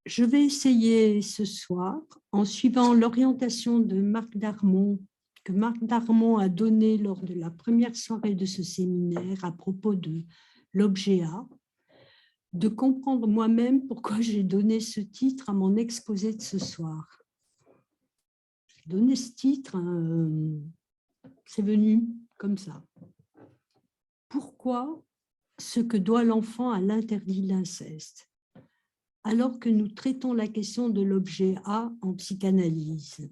Je vais essayer ce soir, en suivant l'orientation de Marc Darmon, que Marc Darmon a donnée lors de la première soirée de ce séminaire à propos de l'objet A, de comprendre moi-même pourquoi j'ai donné ce titre à mon exposé de ce soir. J'ai donné ce titre, c'est venu comme ça. Pourquoi ce que doit l'enfant à l'interdit de l'inceste, alors que nous traitons la question de l'objet A en psychanalyse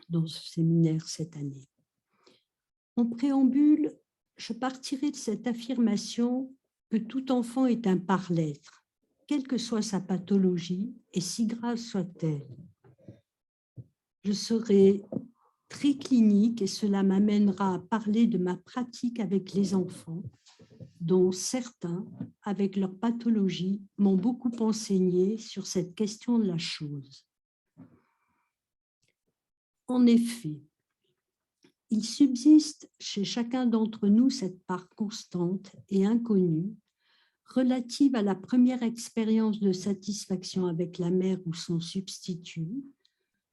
dans ce séminaire cette année. En préambule, je partirai de cette affirmation que tout enfant est un par-l'être, quelle que soit sa pathologie et si grave soit-elle. Je serai très clinique et cela m'amènera à parler de ma pratique avec les enfants, dont certains, avec leur pathologie, m'ont beaucoup enseigné sur cette question de la chose. En effet, il subsiste chez chacun d'entre nous cette part constante et inconnue relative à la première expérience de satisfaction avec la mère ou son substitut,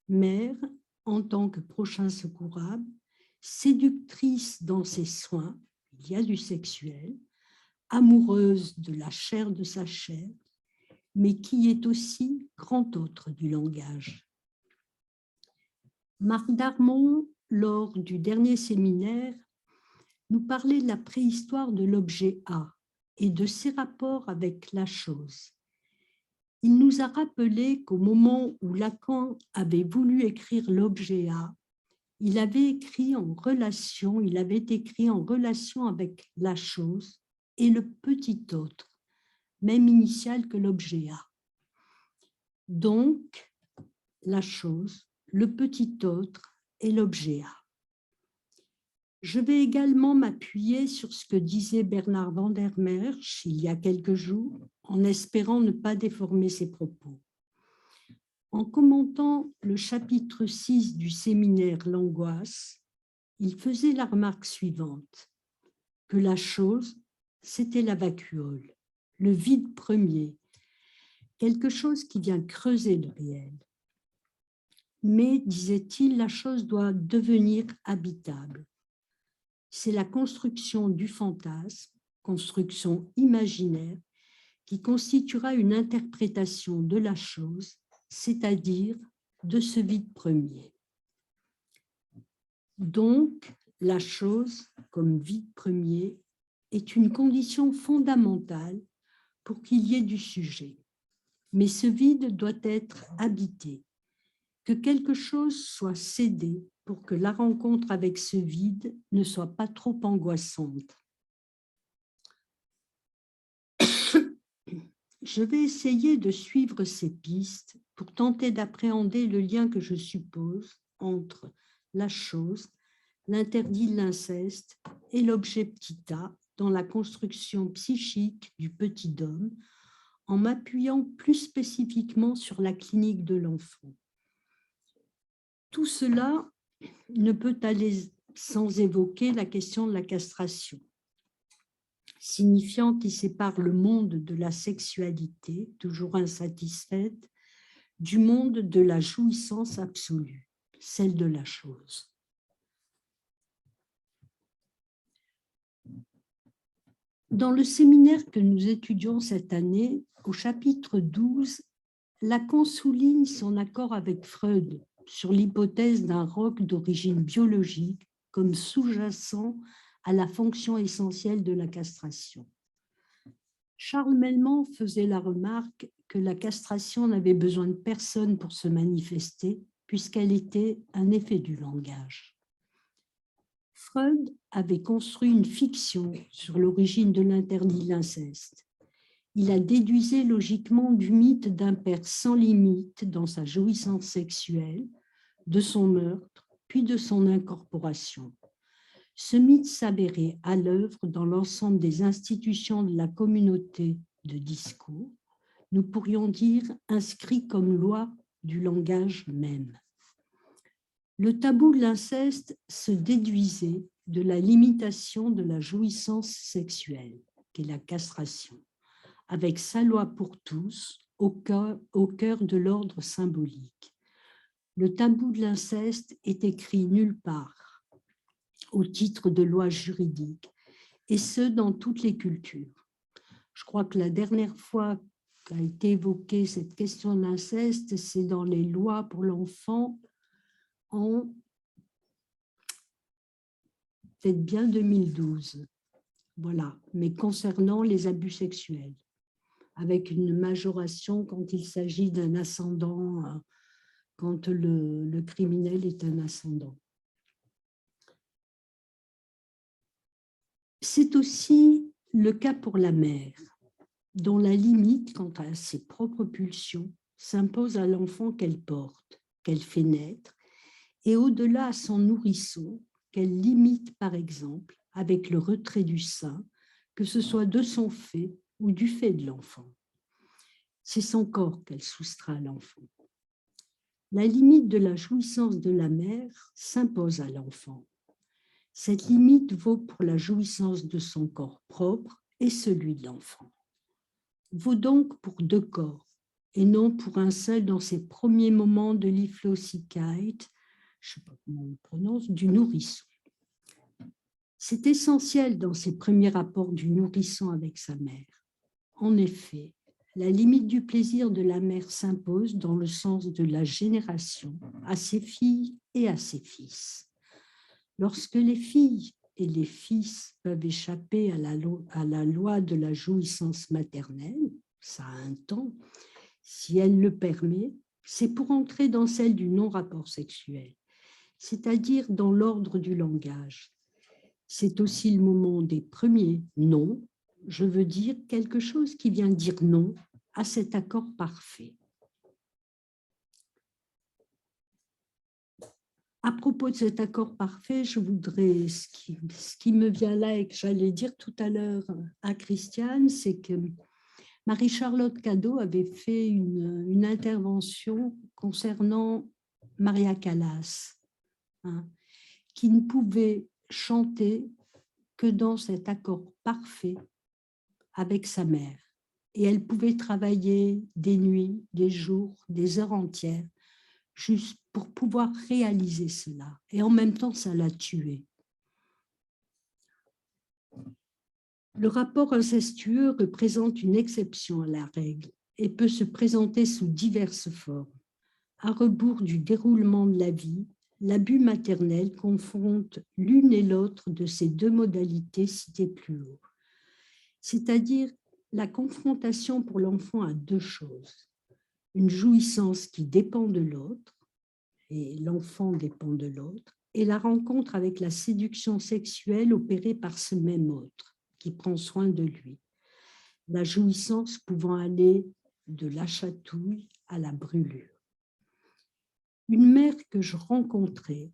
mère en tant que prochain secourable, séductrice dans ses soins, il y a du sexuel, amoureuse de la chair de sa chair, mais qui est aussi grand autre du langage. Marc Darmon, lors du dernier séminaire, nous parlait de la préhistoire de l'objet A et de ses rapports avec la chose. Il nous a rappelé qu'au moment où Lacan avait voulu écrire l'objet A, il avait écrit en relation avec la chose et le petit autre, même initial que l'objet A. Donc, la chose, le petit autre et l'objet A. Je vais également m'appuyer sur ce que disait Bernard van der Merch il y a quelques jours, en espérant ne pas déformer ses propos. En commentant le chapitre 6 du séminaire L'angoisse, il faisait la remarque suivante, que la chose, c'était la vacuole, le vide premier, quelque chose qui vient creuser le réel. Mais, disait-il, la chose doit devenir habitable. C'est la construction du fantasme, construction imaginaire, qui constituera une interprétation de la chose, c'est-à-dire de ce vide premier. Donc, la chose, comme vide premier, est une condition fondamentale pour qu'il y ait du sujet. Mais ce vide doit être habité, que quelque chose soit cédé pour que la rencontre avec ce vide ne soit pas trop angoissante. Je vais essayer de suivre ces pistes pour tenter d'appréhender le lien que je suppose entre la chose, l'interdit de l'inceste et l'objet petit a dans la construction psychique du petit homme, en m'appuyant plus spécifiquement sur la clinique de l'enfant. Tout cela ne peut aller sans évoquer la question de la castration, signifiant qu'il sépare le monde de la sexualité, toujours insatisfaite, du monde de la jouissance absolue, celle de la chose. Dans le séminaire que nous étudions cette année, au chapitre 12, Lacan souligne son accord avec Freud sur l'hypothèse d'un roc d'origine biologique comme sous-jacent à la fonction essentielle de la castration. Charles Melman faisait la remarque que la castration n'avait besoin de personne pour se manifester puisqu'elle était un effet du langage. Freud avait construit une fiction sur l'origine de l'interdit de l'inceste. Il a déduisé logiquement du mythe d'un père sans limite dans sa jouissance sexuelle, de son meurtre, puis de son incorporation. Ce mythe s'avérait à l'œuvre dans l'ensemble des institutions de la communauté de discours, nous pourrions dire inscrit comme loi du langage même. Le tabou de l'inceste se déduisait de la limitation de la jouissance sexuelle, qui est la castration, avec sa loi pour tous, au cœur de l'ordre symbolique. Le tabou de l'inceste est écrit nulle part au titre de loi juridique, et ce, dans toutes les cultures. Je crois que la dernière fois qu'a été évoquée cette question de l'inceste, c'est dans les lois pour l'enfant en peut-être bien 2012. Voilà, mais concernant les abus sexuels, avec une majoration quand il s'agit d'un ascendant, quand le criminel est un ascendant. C'est aussi le cas pour la mère, dont la limite quant à ses propres pulsions s'impose à l'enfant qu'elle porte, qu'elle fait naître, et au-delà à son nourrisson, qu'elle limite par exemple avec le retrait du sein, que ce soit de son fait ou du fait de l'enfant. C'est son corps qu'elle soustrait à l'enfant. La limite de la jouissance de la mère s'impose à l'enfant. Cette limite vaut pour la jouissance de son corps propre et celui de l'enfant. Vaut donc pour deux corps, et non pour un seul dans ses premiers moments de Lieflosigkeit, je ne sais pas comment on le prononce, du nourrisson. C'est essentiel dans ces premiers rapports du nourrisson avec sa mère. En effet, la limite du plaisir de la mère s'impose dans le sens de la génération à ses filles et à ses fils. Lorsque les filles et les fils peuvent échapper à la loi de la jouissance maternelle, ça a un temps, si elle le permet, c'est pour entrer dans celle du non-rapport sexuel, c'est-à-dire dans l'ordre du langage. C'est aussi le moment des premiers non, je veux dire quelque chose qui vient dire non à cet accord parfait. À propos de cet accord parfait, je voudrais, ce qui me vient là et que j'allais dire tout à l'heure à Christiane, c'est que Marie-Charlotte Cadot avait fait une intervention concernant Maria Callas, hein, qui ne pouvait chanter que dans cet accord parfait avec sa mère. Et elle pouvait travailler des nuits, des jours, des heures entières, juste pour pouvoir réaliser cela. Et en même temps, ça l'a tuée. Le rapport incestueux représente une exception à la règle et peut se présenter sous diverses formes. À rebours du déroulement de la vie, l'abus maternel confronte l'une et l'autre de ces deux modalités citées plus haut. C'est-à-dire la confrontation pour l'enfant à deux choses. Une jouissance qui dépend de l'autre, et l'enfant dépend de l'autre, et la rencontre avec la séduction sexuelle opérée par ce même autre, qui prend soin de lui. La jouissance pouvant aller de la chatouille à la brûlure. Une mère que je rencontrais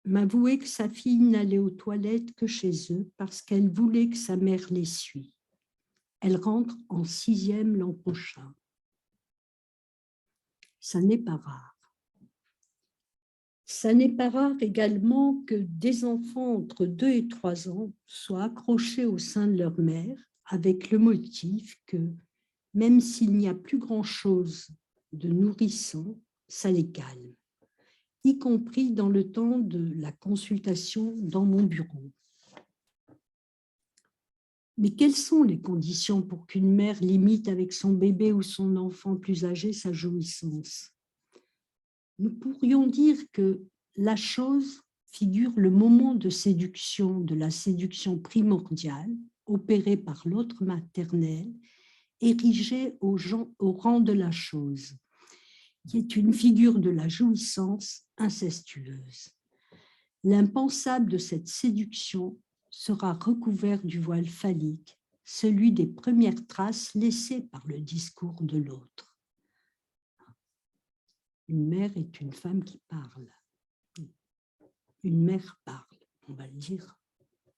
m'avouait que sa fille n'allait aux toilettes que chez eux parce qu'elle voulait que sa mère l'essuie. Elle rentre en 6e l'an prochain. Ça n'est pas rare. Ça n'est pas rare également que des enfants entre 2 et 3 ans soient accrochés au sein de leur mère avec le motif que, même s'il n'y a plus grand-chose de nourrissant, ça les calme, y compris dans le temps de la consultation dans mon bureau. Mais quelles sont les conditions pour qu'une mère limite avec son bébé ou son enfant plus âgé sa jouissance? Nous pourrions dire que la chose figure le moment de séduction, de la séduction primordiale, opérée par l'autre maternel, érigée au rang de la chose, qui est une figure de la jouissance incestueuse. L'impensable de cette séduction sera recouvert du voile phallique, celui des premières traces laissées par le discours de l'autre. Une mère est une femme qui parle. Une mère parle, on va le dire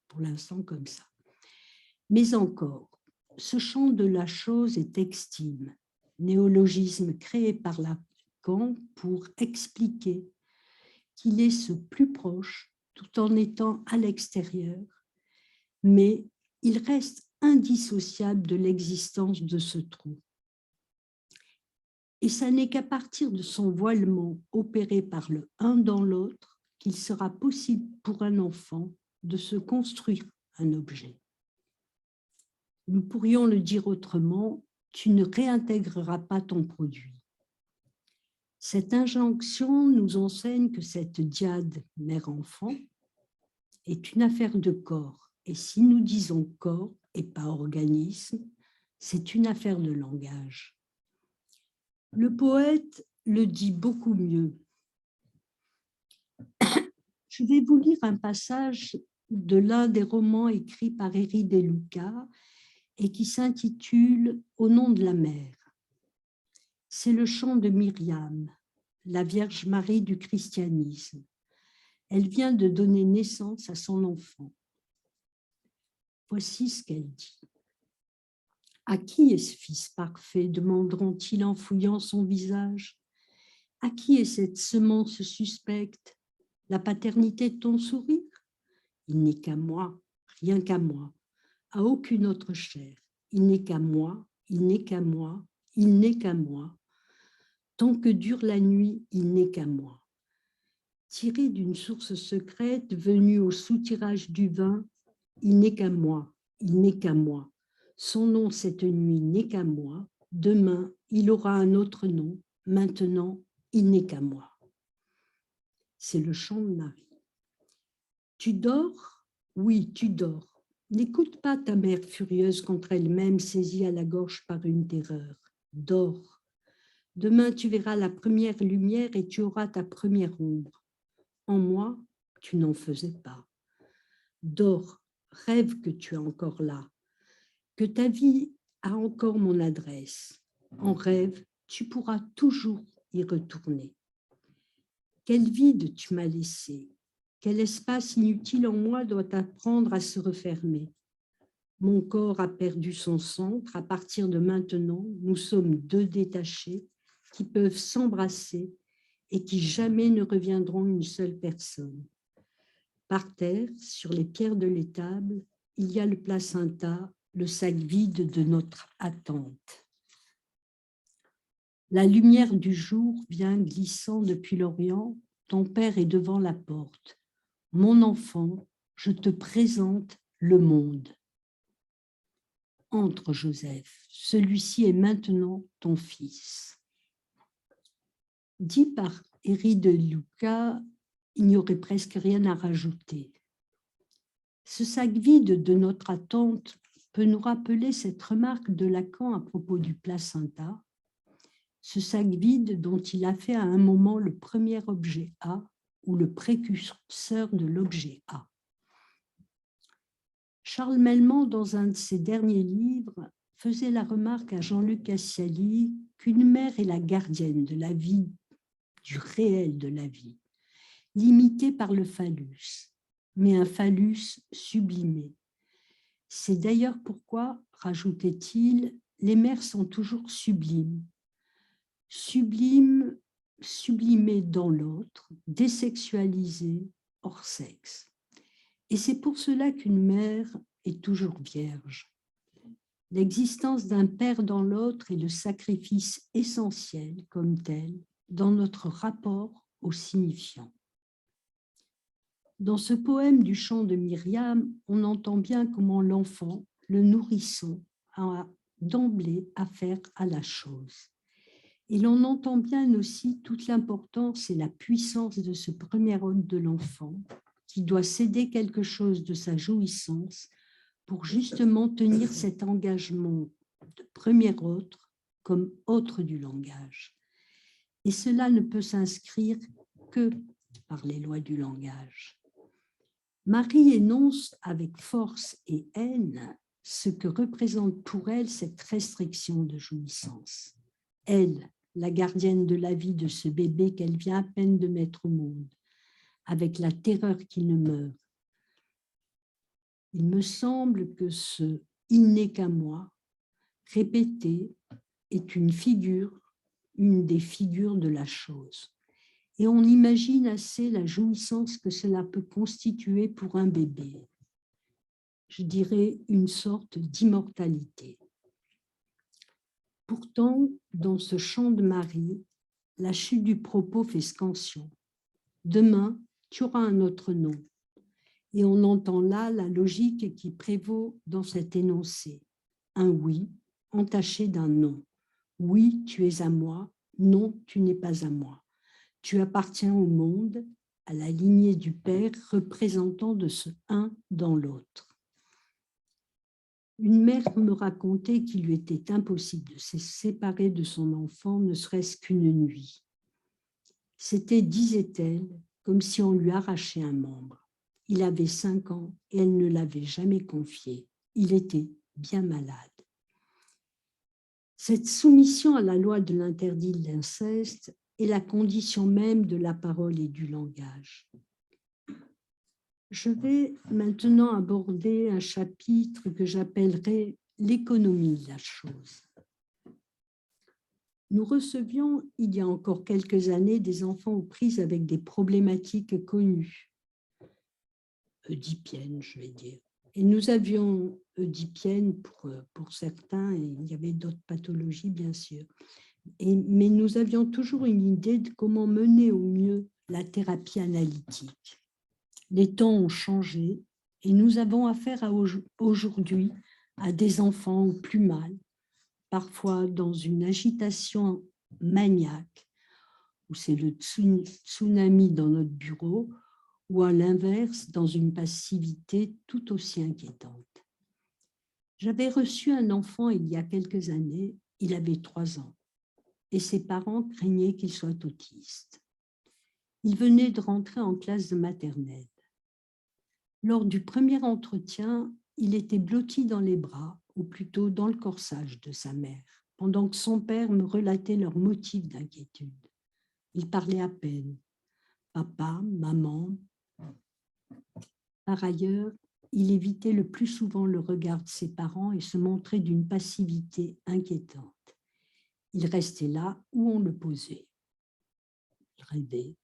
pour l'instant comme ça. Mais encore, ce champ de la chose est extime, néologisme créé par Lacan pour expliquer qu'il est ce plus proche tout en étant à l'extérieur, mais il reste indissociable de l'existence de ce trou. Et ça n'est qu'à partir de son voilement opéré par le un dans l'autre qu'il sera possible pour un enfant de se construire un objet. Nous pourrions le dire autrement, tu ne réintégreras pas ton produit. Cette injonction nous enseigne que cette dyade mère-enfant est une affaire de corps. Et si nous disons corps et pas organisme, c'est une affaire de langage. Le poète le dit beaucoup mieux. Je vais vous lire un passage de l'un des romans écrits par Eri De Luca et qui s'intitule « Au nom de la mer ». C'est le chant de Myriam, la Vierge Marie du christianisme. Elle vient de donner naissance à son enfant. Voici ce qu'elle dit. « À qui est ce fils parfait ?» demanderont-ils en fouillant son visage. « À qui est cette semence suspecte ? La paternité de ton sourire ? Il n'est qu'à moi, rien qu'à moi, à aucune autre chair. Il n'est qu'à moi, il n'est qu'à moi, il n'est qu'à moi. Tant que dure la nuit, il n'est qu'à moi. » Tiré d'une source secrète venue au soutirage du vin, il n'est qu'à moi, il n'est qu'à moi. Son nom cette nuit n'est qu'à moi. Demain, il aura un autre nom. Maintenant, il n'est qu'à moi. C'est le chant de Marie. Tu dors ? Oui, tu dors. N'écoute pas ta mère furieuse contre elle-même, saisie à la gorge par une terreur. Dors. Demain, tu verras la première lumière et tu auras ta première ombre. En moi, tu n'en faisais pas. Dors, rêve que tu es encore là, que ta vie a encore mon adresse. En rêve, tu pourras toujours y retourner. Quel vide tu m'as laissé, quel espace inutile en moi doit apprendre à se refermer. Mon corps a perdu son centre, à partir de maintenant, nous sommes deux détachés qui peuvent s'embrasser et qui jamais ne reviendront une seule personne. Par terre, sur les pierres de l'étable, il y a le placenta, le sac vide de notre attente. La lumière du jour vient glissant depuis l'Orient, ton père est devant la porte. Mon enfant, je te présente le monde. Entre, Joseph, celui-ci est maintenant ton fils. Dit par Eri De Luca, il n'y aurait presque rien à rajouter. Ce sac vide de notre attente peut nous rappeler cette remarque de Lacan à propos du placenta, ce sac vide dont il a fait à un moment le premier objet A ou le précurseur de l'objet A. Charles Melman, dans un de ses derniers livres, faisait la remarque à Jean-Luc Cassiali qu'une mère est la gardienne de la vie, du réel de la vie, limitée par le phallus, mais un phallus sublimé. C'est d'ailleurs pourquoi, rajoutait-il, les mères sont toujours sublimes, sublimées dans l'autre, désexualisées, hors sexe. Et c'est pour cela qu'une mère est toujours vierge. L'existence d'un père dans l'autre est le sacrifice essentiel, comme tel, dans notre rapport au signifiant. Dans ce poème du chant de Myriam, on entend bien comment l'enfant, le nourrisson, a d'emblée affaire à la chose. Et l'on entend bien aussi toute l'importance et la puissance de ce premier hôte de l'enfant, qui doit céder quelque chose de sa jouissance pour justement tenir cet engagement de premier autre comme autre du langage. Et cela ne peut s'inscrire que par les lois du langage. Marie énonce avec force et haine ce que représente pour elle cette restriction de jouissance. Elle, la gardienne de la vie de ce bébé qu'elle vient à peine de mettre au monde, avec la terreur qu'il ne meure. Il me semble que ce « il n'est qu'à moi » répété est une des figures de la chose. Et on imagine assez la jouissance que cela peut constituer pour un bébé. Je dirais une sorte d'immortalité. Pourtant, dans ce chant de Marie, la chute du propos fait scansion. Demain, tu auras un autre nom. Et on entend là la logique qui prévaut dans cet énoncé. Un oui entaché d'un non. Oui, tu es à moi. Non, tu n'es pas à moi. Tu appartiens au monde, à la lignée du Père, représentant de ce un dans l'autre. Une mère me racontait qu'il lui était impossible de se séparer de son enfant, ne serait-ce qu'une nuit. C'était, disait-elle, comme si on lui arrachait un membre. Il avait 5 ans et elle ne l'avait jamais confié. Il était bien malade. Cette soumission à la loi de l'interdit de l'inceste est la condition même de la parole et du langage. Je vais maintenant aborder un chapitre que j'appellerai l'économie de la chose. Nous recevions, il y a encore quelques années, des enfants aux prises avec des problématiques connues, oedipiennes, je vais dire. Et nous avions oedipiennes pour certains, et il y avait d'autres pathologies, bien sûr. Mais nous avions toujours une idée de comment mener au mieux la thérapie analytique. Les temps ont changé et nous avons affaire aujourd'hui à des enfants au plus mal, parfois dans une agitation maniaque, où c'est le tsunami dans notre bureau, ou à l'inverse, dans une passivité tout aussi inquiétante. J'avais reçu un enfant il y a quelques années, il avait 3 ans, et ses parents craignaient qu'il soit autiste. Il venait de rentrer en classe de maternelle. Lors du premier entretien, il était blotti dans les bras, ou plutôt dans le corsage de sa mère, pendant que son père me relatait leurs motifs d'inquiétude. Il parlait à peine. Papa, maman. Par ailleurs, il évitait le plus souvent le regard de ses parents et se montrait d'une passivité inquiétante. Il restait là où on le posait. Il rêvait,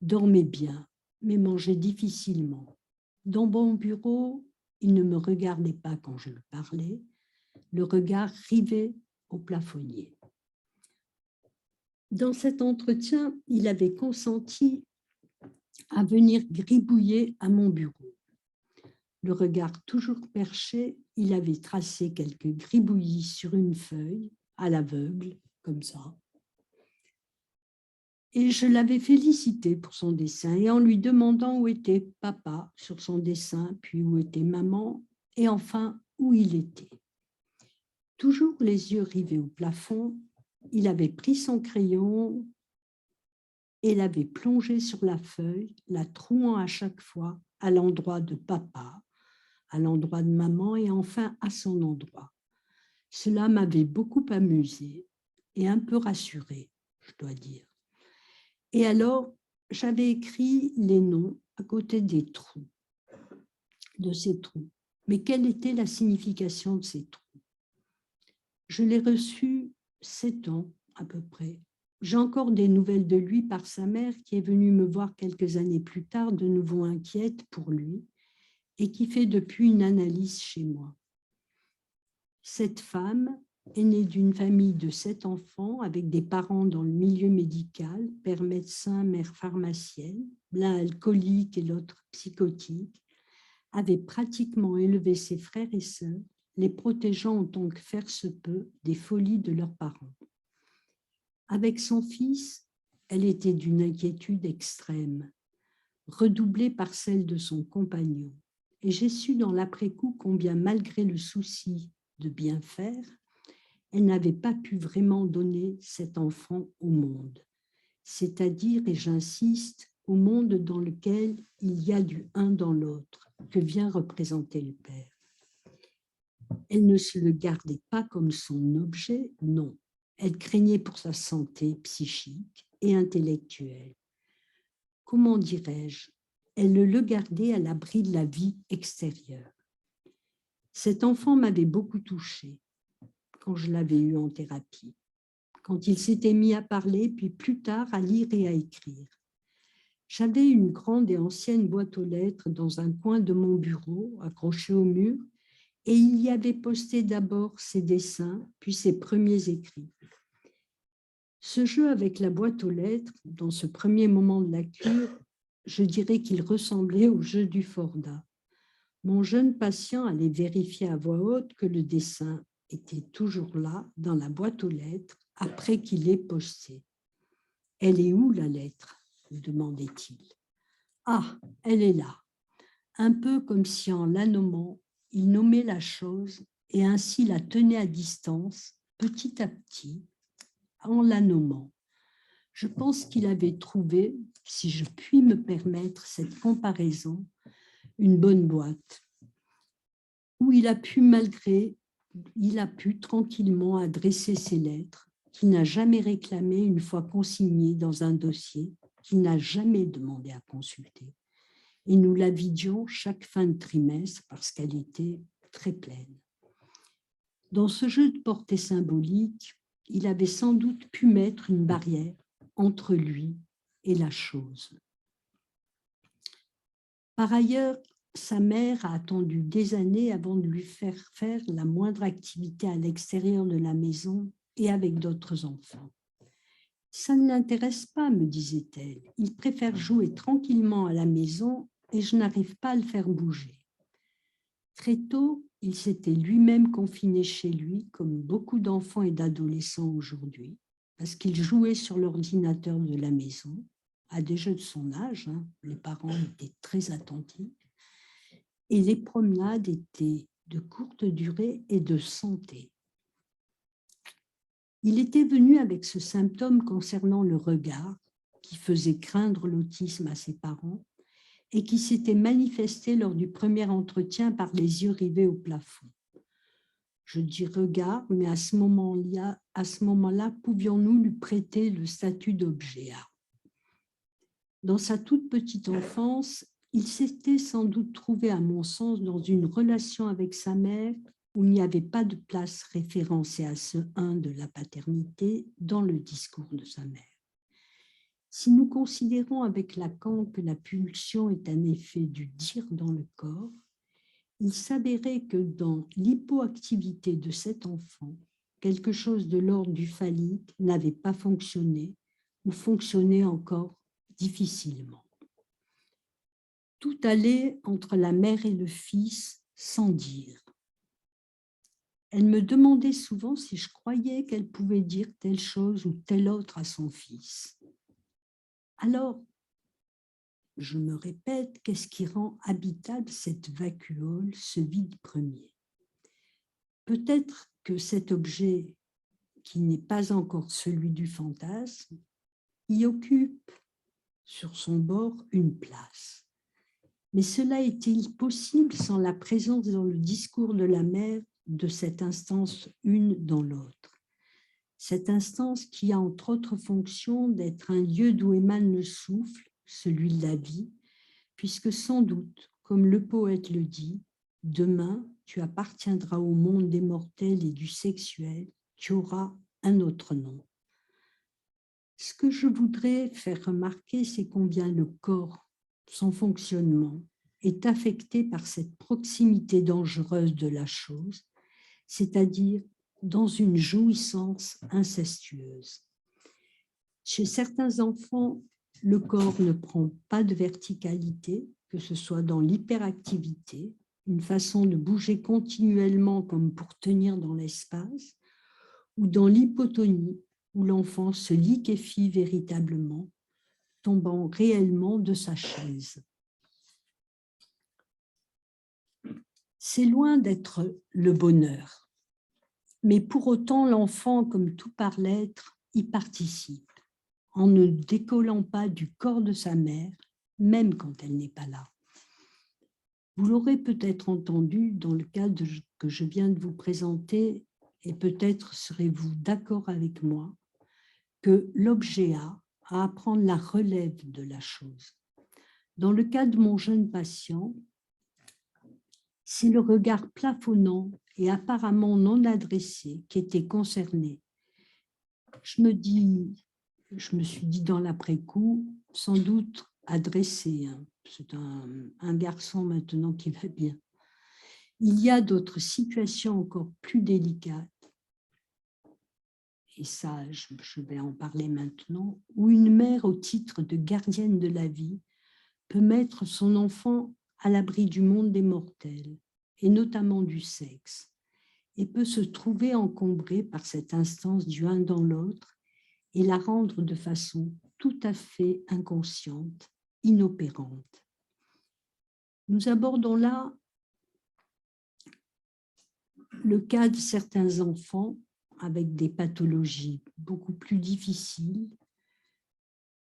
dormait bien, mais mangeait difficilement. Dans mon bureau, il ne me regardait pas quand je lui parlais, le regard rivé au plafonnier. Dans cet entretien, il avait consenti à venir gribouiller à mon bureau. Le regard toujours perché, il avait tracé quelques gribouillis sur une feuille, à l'aveugle, comme ça. Et je l'avais félicité pour son dessin, et en lui demandant où était papa sur son dessin, puis où était maman, et enfin où il était. Toujours les yeux rivés au plafond, il avait pris son crayon et l'avait plongé sur la feuille, la trouant à chaque fois à l'endroit de papa, à l'endroit de maman et enfin à son endroit. Cela m'avait beaucoup amusée et un peu rassurée, je dois dire. Et alors, j'avais écrit les noms à côté des trous, de ces trous. Mais quelle était la signification de ces trous? Je l'ai reçu 7 ans à peu près. J'ai encore des nouvelles de lui par sa mère qui est venue me voir quelques années plus tard, de nouveau inquiète pour lui, et qui fait depuis une analyse chez moi. Cette femme est née d'une famille de 7 enfants avec des parents dans le milieu médical, père médecin, mère pharmacienne, l'un alcoolique et l'autre psychotique, avait pratiquement élevé ses frères et sœurs, les protégeant autant que faire se peut des folies de leurs parents. Avec son fils, elle était d'une inquiétude extrême, redoublée par celle de son compagnon. Et j'ai su dans l'après-coup combien, malgré le souci de bien faire, elle n'avait pas pu vraiment donner cet enfant au monde. C'est-à-dire, et j'insiste, au monde dans lequel il y a du un dans l'autre, que vient représenter le père. Elle ne se le gardait pas comme son objet, non. Elle craignait pour sa santé psychique et intellectuelle. Comment dirais-je? Elle le gardait à l'abri de la vie extérieure. Cet enfant m'avait beaucoup touchée quand je l'avais eu en thérapie, quand il s'était mis à parler, puis plus tard à lire et à écrire. J'avais une grande et ancienne boîte aux lettres dans un coin de mon bureau, accrochée au mur, et il y avait posté d'abord ses dessins, puis ses premiers écrits. Ce jeu avec la boîte aux lettres, dans ce premier moment de la cure, je dirais qu'il ressemblait au jeu du Fordat. Mon jeune patient allait vérifier à voix haute que le dessin était toujours là, dans la boîte aux lettres, après qu'il l'ait posté. « Elle est où, la lettre ?» me demandait-il. « Ah, elle est là. » Un peu comme si en la nommant, il nommait la chose et ainsi la tenait à distance, petit à petit, en la nommant. Je pense qu'il avait trouvé, si je puis me permettre cette comparaison, une bonne boîte, où il a pu tranquillement adresser ses lettres, qu'il n'a jamais réclamées une fois consignées dans un dossier, qu'il n'a jamais demandé à consulter. Et nous la vidions chaque fin de trimestre parce qu'elle était très pleine. Dans ce jeu de portée symbolique, il avait sans doute pu mettre une barrière entre lui et la chose. Par ailleurs, sa mère a attendu des années avant de lui faire faire la moindre activité à l'extérieur de la maison et avec d'autres enfants. « Ça ne l'intéresse pas, me disait-elle. Il préfère jouer tranquillement à la maison et je n'arrive pas à le faire bouger. » Très tôt, il s'était lui-même confiné chez lui, comme beaucoup d'enfants et d'adolescents aujourd'hui, parce qu'il jouait sur l'ordinateur de la maison, à des jeux de son âge, les parents étaient très attentifs, et les promenades étaient de courte durée et de santé. Il était venu avec ce symptôme concernant le regard, qui faisait craindre l'autisme à ses parents, et qui s'était manifesté lors du premier entretien par les yeux rivés au plafond. Je dis regard, mais à ce moment-là, pouvions-nous lui prêter le statut d'objet A? Dans sa toute petite enfance, il s'était sans doute trouvé, à mon sens, dans une relation avec sa mère où il n'y avait pas de place référencée à ce 1 de la paternité dans le discours de sa mère. Si nous considérons avec Lacan que la pulsion est un effet du dire dans le corps, il s'avérait que dans l'hypoactivité de cet enfant, quelque chose de l'ordre du phallique n'avait pas fonctionné ou fonctionnait encore difficilement. Tout allait entre la mère et le fils sans dire. Elle me demandait souvent si je croyais qu'elle pouvait dire telle chose ou telle autre à son fils. Alors, je me répète, qu'est-ce qui rend habitable cette vacuole, ce vide premier? Peut-être que cet objet, qui n'est pas encore celui du fantasme, y occupe sur son bord une place. Mais cela est-il possible sans la présence dans le discours de la mère de cette instance une dans l'autre? Cette instance qui a entre autres fonctions d'être un lieu d'où émane le souffle, celui de la vie, puisque sans doute, comme le poète le dit, demain tu appartiendras au monde des mortels et du sexuel, tu auras un autre nom. Ce que je voudrais faire remarquer, c'est combien le corps, son fonctionnement, est affecté par cette proximité dangereuse de la chose, c'est-à-dire dans une jouissance incestueuse. Chez certains enfants, le corps ne prend pas de verticalité, que ce soit dans l'hyperactivité, une façon de bouger continuellement comme pour tenir dans l'espace, ou dans l'hypotonie, où l'enfant se liquéfie véritablement, tombant réellement de sa chaise. C'est loin d'être le bonheur, mais pour autant l'enfant, comme tout par l'être, y participe, en ne décollant pas du corps de sa mère, même quand elle n'est pas là. Vous l'aurez peut-être entendu dans le cas que je viens de vous présenter, et peut-être serez-vous d'accord avec moi, que l'objet a à prendre la relève de la chose. Dans le cas de mon jeune patient, c'est le regard plafonnant et apparemment non adressé qui était concerné. Je me suis dit dans l'après-coup, sans doute adressé. C'est un garçon maintenant qui va bien. Il y a d'autres situations encore plus délicates, et ça, je vais en parler maintenant, où une mère au titre de gardienne de la vie peut mettre son enfant à l'abri du monde des mortels, et notamment du sexe, et peut se trouver encombrée par cette instance du un dans l'autre et la rendre de façon tout à fait inconsciente, inopérante. Nous abordons là le cas de certains enfants avec des pathologies beaucoup plus difficiles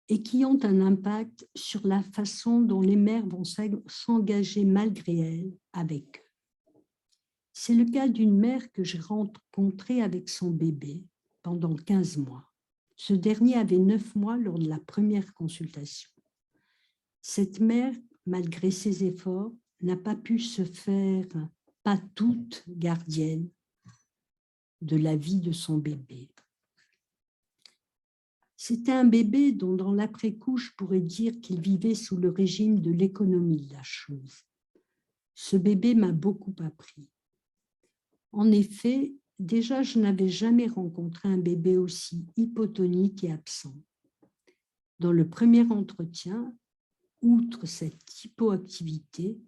et qui ont un impact sur la façon dont les mères vont s'engager malgré elles avec eux. C'est le cas d'une mère que j'ai rencontrée avec son bébé pendant 15 mois. Ce dernier avait 9 mois lors de la première consultation. Cette mère, malgré ses efforts, n'a pas pu se faire, pas toute gardienne de la vie de son bébé. C'était un bébé dont, dans l'après-coup, je pourrais dire qu'il vivait sous le régime de l'économie de la chose. Ce bébé m'a beaucoup appris. En effet, déjà, je n'avais jamais rencontré un bébé aussi hypotonique et absent. Dans le premier entretien, outre cette hypoactivité,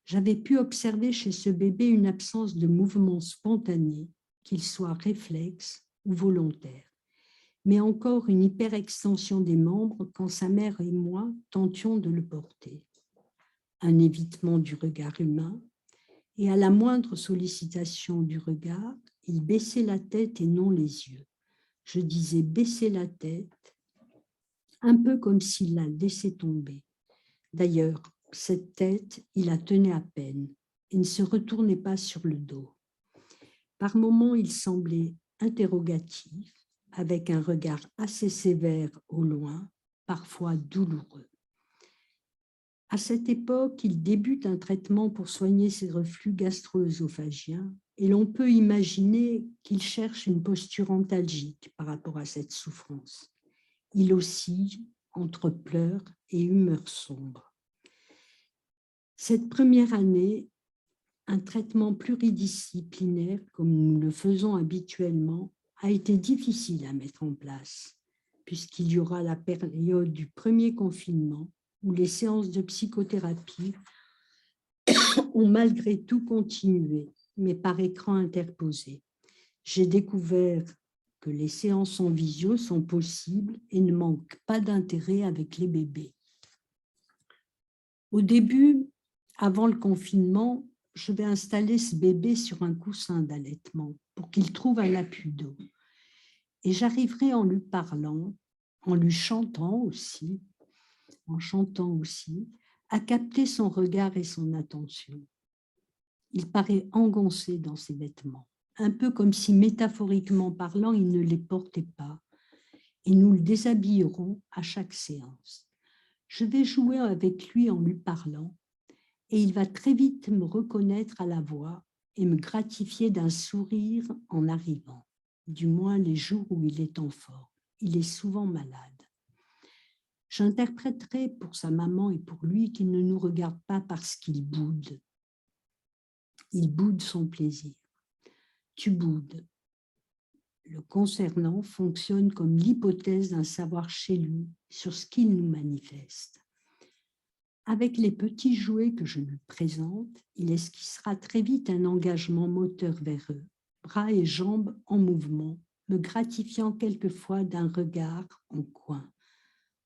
j'avais pu observer chez ce bébé une absence de mouvement spontané, qu'il soit réflexe ou volontaire, mais encore une hyperextension des membres quand sa mère et moi tentions de le porter. Un évitement du regard humain, et à la moindre sollicitation du regard, il baissait la tête et non les yeux. Je disais baisser la tête, un peu comme s'il la laissait tomber. D'ailleurs, cette tête, il la tenait à peine et ne se retournait pas sur le dos. Par moments, il semblait interrogatif, avec un regard assez sévère au loin, parfois douloureux. À cette époque, il débute un traitement pour soigner ses reflux gastro-œsophagiens et l'on peut imaginer qu'il cherche une posture antalgique par rapport à cette souffrance. Il oscille entre pleurs et humeur sombre. Cette première année, un traitement pluridisciplinaire, comme nous le faisons habituellement, a été difficile à mettre en place, puisqu'il y aura la période du premier confinement où les séances de psychothérapie ont malgré tout continué, mais par écran interposé. J'ai découvert que les séances en visio sont possibles et ne manquent pas d'intérêt avec les bébés. Au début, avant le confinement, je vais installer ce bébé sur un coussin d'allaitement pour qu'il trouve un appui d'eau. Et j'arriverai en lui parlant, en lui chantant aussi, à capter son regard et son attention. Il paraît engoncé dans ses vêtements, un peu comme si, métaphoriquement parlant, il ne les portait pas. Et nous le déshabillerons à chaque séance. Je vais jouer avec lui en lui parlant, et il va très vite me reconnaître à la voix et me gratifier d'un sourire en arrivant, du moins les jours où il est en forme. Il est souvent malade. J'interpréterai pour sa maman et pour lui qu'il ne nous regarde pas parce qu'il boude. Il boude son plaisir. Tu boudes. Le concernant fonctionne comme l'hypothèse d'un savoir chez lui sur ce qu'il nous manifeste. Avec les petits jouets que je lui présente, il esquissera très vite un engagement moteur vers eux, bras et jambes en mouvement, me gratifiant quelquefois d'un regard en coin,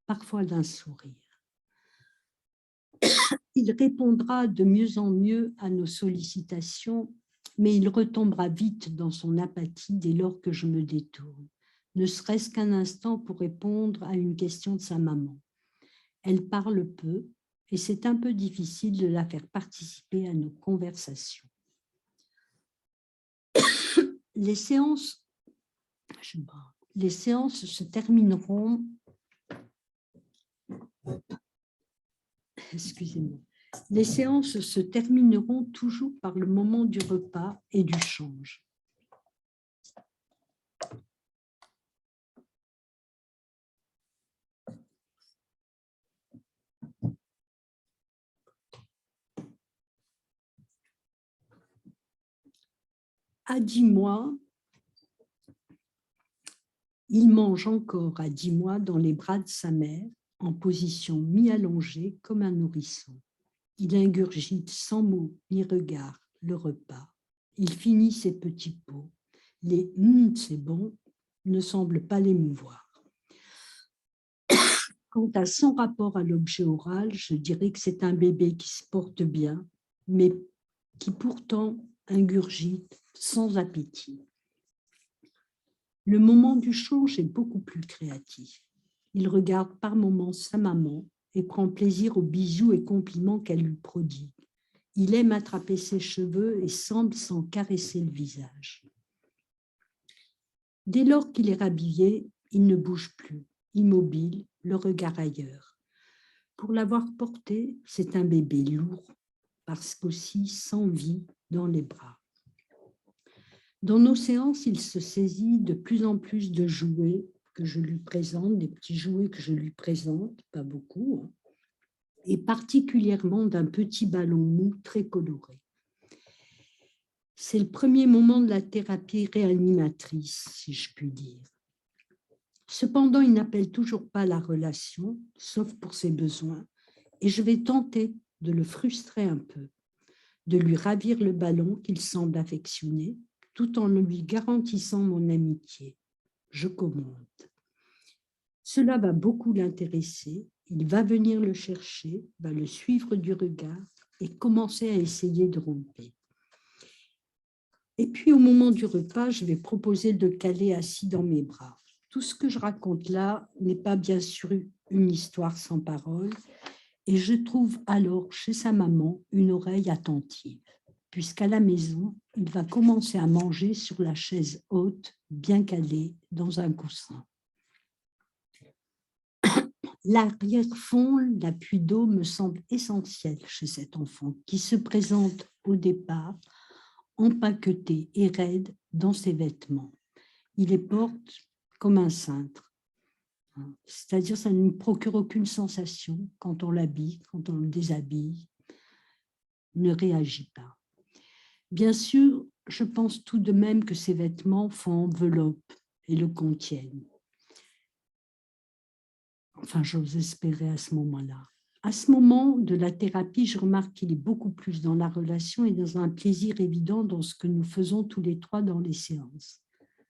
parfois d'un sourire. Il répondra de mieux en mieux à nos sollicitations, mais il retombera vite dans son apathie dès lors que je me détourne, ne serait-ce qu'un instant pour répondre à une question de sa maman. Elle parle peu, et c'est un peu difficile de la faire participer à nos conversations. Les séances se termineront, excusez-moi, les séances se termineront toujours par le moment du repas et du change. À 10 mois, il mange encore à 10 mois dans les bras de sa mère, en position mi-allongée comme un nourrisson. Il ingurgite sans mots ni regard le repas. Il finit ses petits pots. Les « c'est bon » ne semblent pas l'émouvoir. Quant à son rapport à l'objet oral, je dirais que c'est un bébé qui se porte bien, mais qui pourtant ingurgite sans appétit. Le moment du change est beaucoup plus créatif. Il regarde par moments sa maman et prend plaisir aux bisous et compliments qu'elle lui prodigue. Il aime attraper ses cheveux et semble s'en caresser le visage. Dès lors qu'il est rhabillé, il ne bouge plus, immobile, le regard ailleurs. Pour l'avoir porté, c'est un bébé lourd, parce qu'aussi sans vie dans les bras. Dans nos séances, il se saisit de plus en plus de jouets que je lui présente, des petits jouets que je lui présente, pas beaucoup, et particulièrement d'un petit ballon mou très coloré. C'est le premier moment de la thérapie réanimatrice, si je puis dire. Cependant, il n'appelle toujours pas la relation, sauf pour ses besoins, et je vais tenter de le frustrer un peu, de lui ravir le ballon qu'il semble affectionner, tout en lui garantissant mon amitié. Je commande. Cela va beaucoup l'intéresser, il va venir le chercher, va le suivre du regard et commencer à essayer de romper. Et puis au moment du repas, je vais proposer de le caler assis dans mes bras. Tout ce que je raconte là n'est pas bien sûr une histoire sans parole, et je trouve alors chez sa maman une oreille attentive, puisqu'à la maison, il va commencer à manger sur la chaise haute, bien calée dans un coussin. L'arrière-fond, l'appui dos me semble essentiel chez cet enfant qui se présente au départ empaqueté et raide dans ses vêtements. Il les porte comme un cintre. C'est-à-dire, ça ne nous procure aucune sensation quand on l'habille, quand on le déshabille, ne réagit pas. Bien sûr, je pense tout de même que ces vêtements font enveloppe et le contiennent. Enfin, j'ose espérer à ce moment-là. À ce moment de la thérapie, je remarque qu'il est beaucoup plus dans la relation et dans un plaisir évident dans ce que nous faisons tous les trois dans les séances.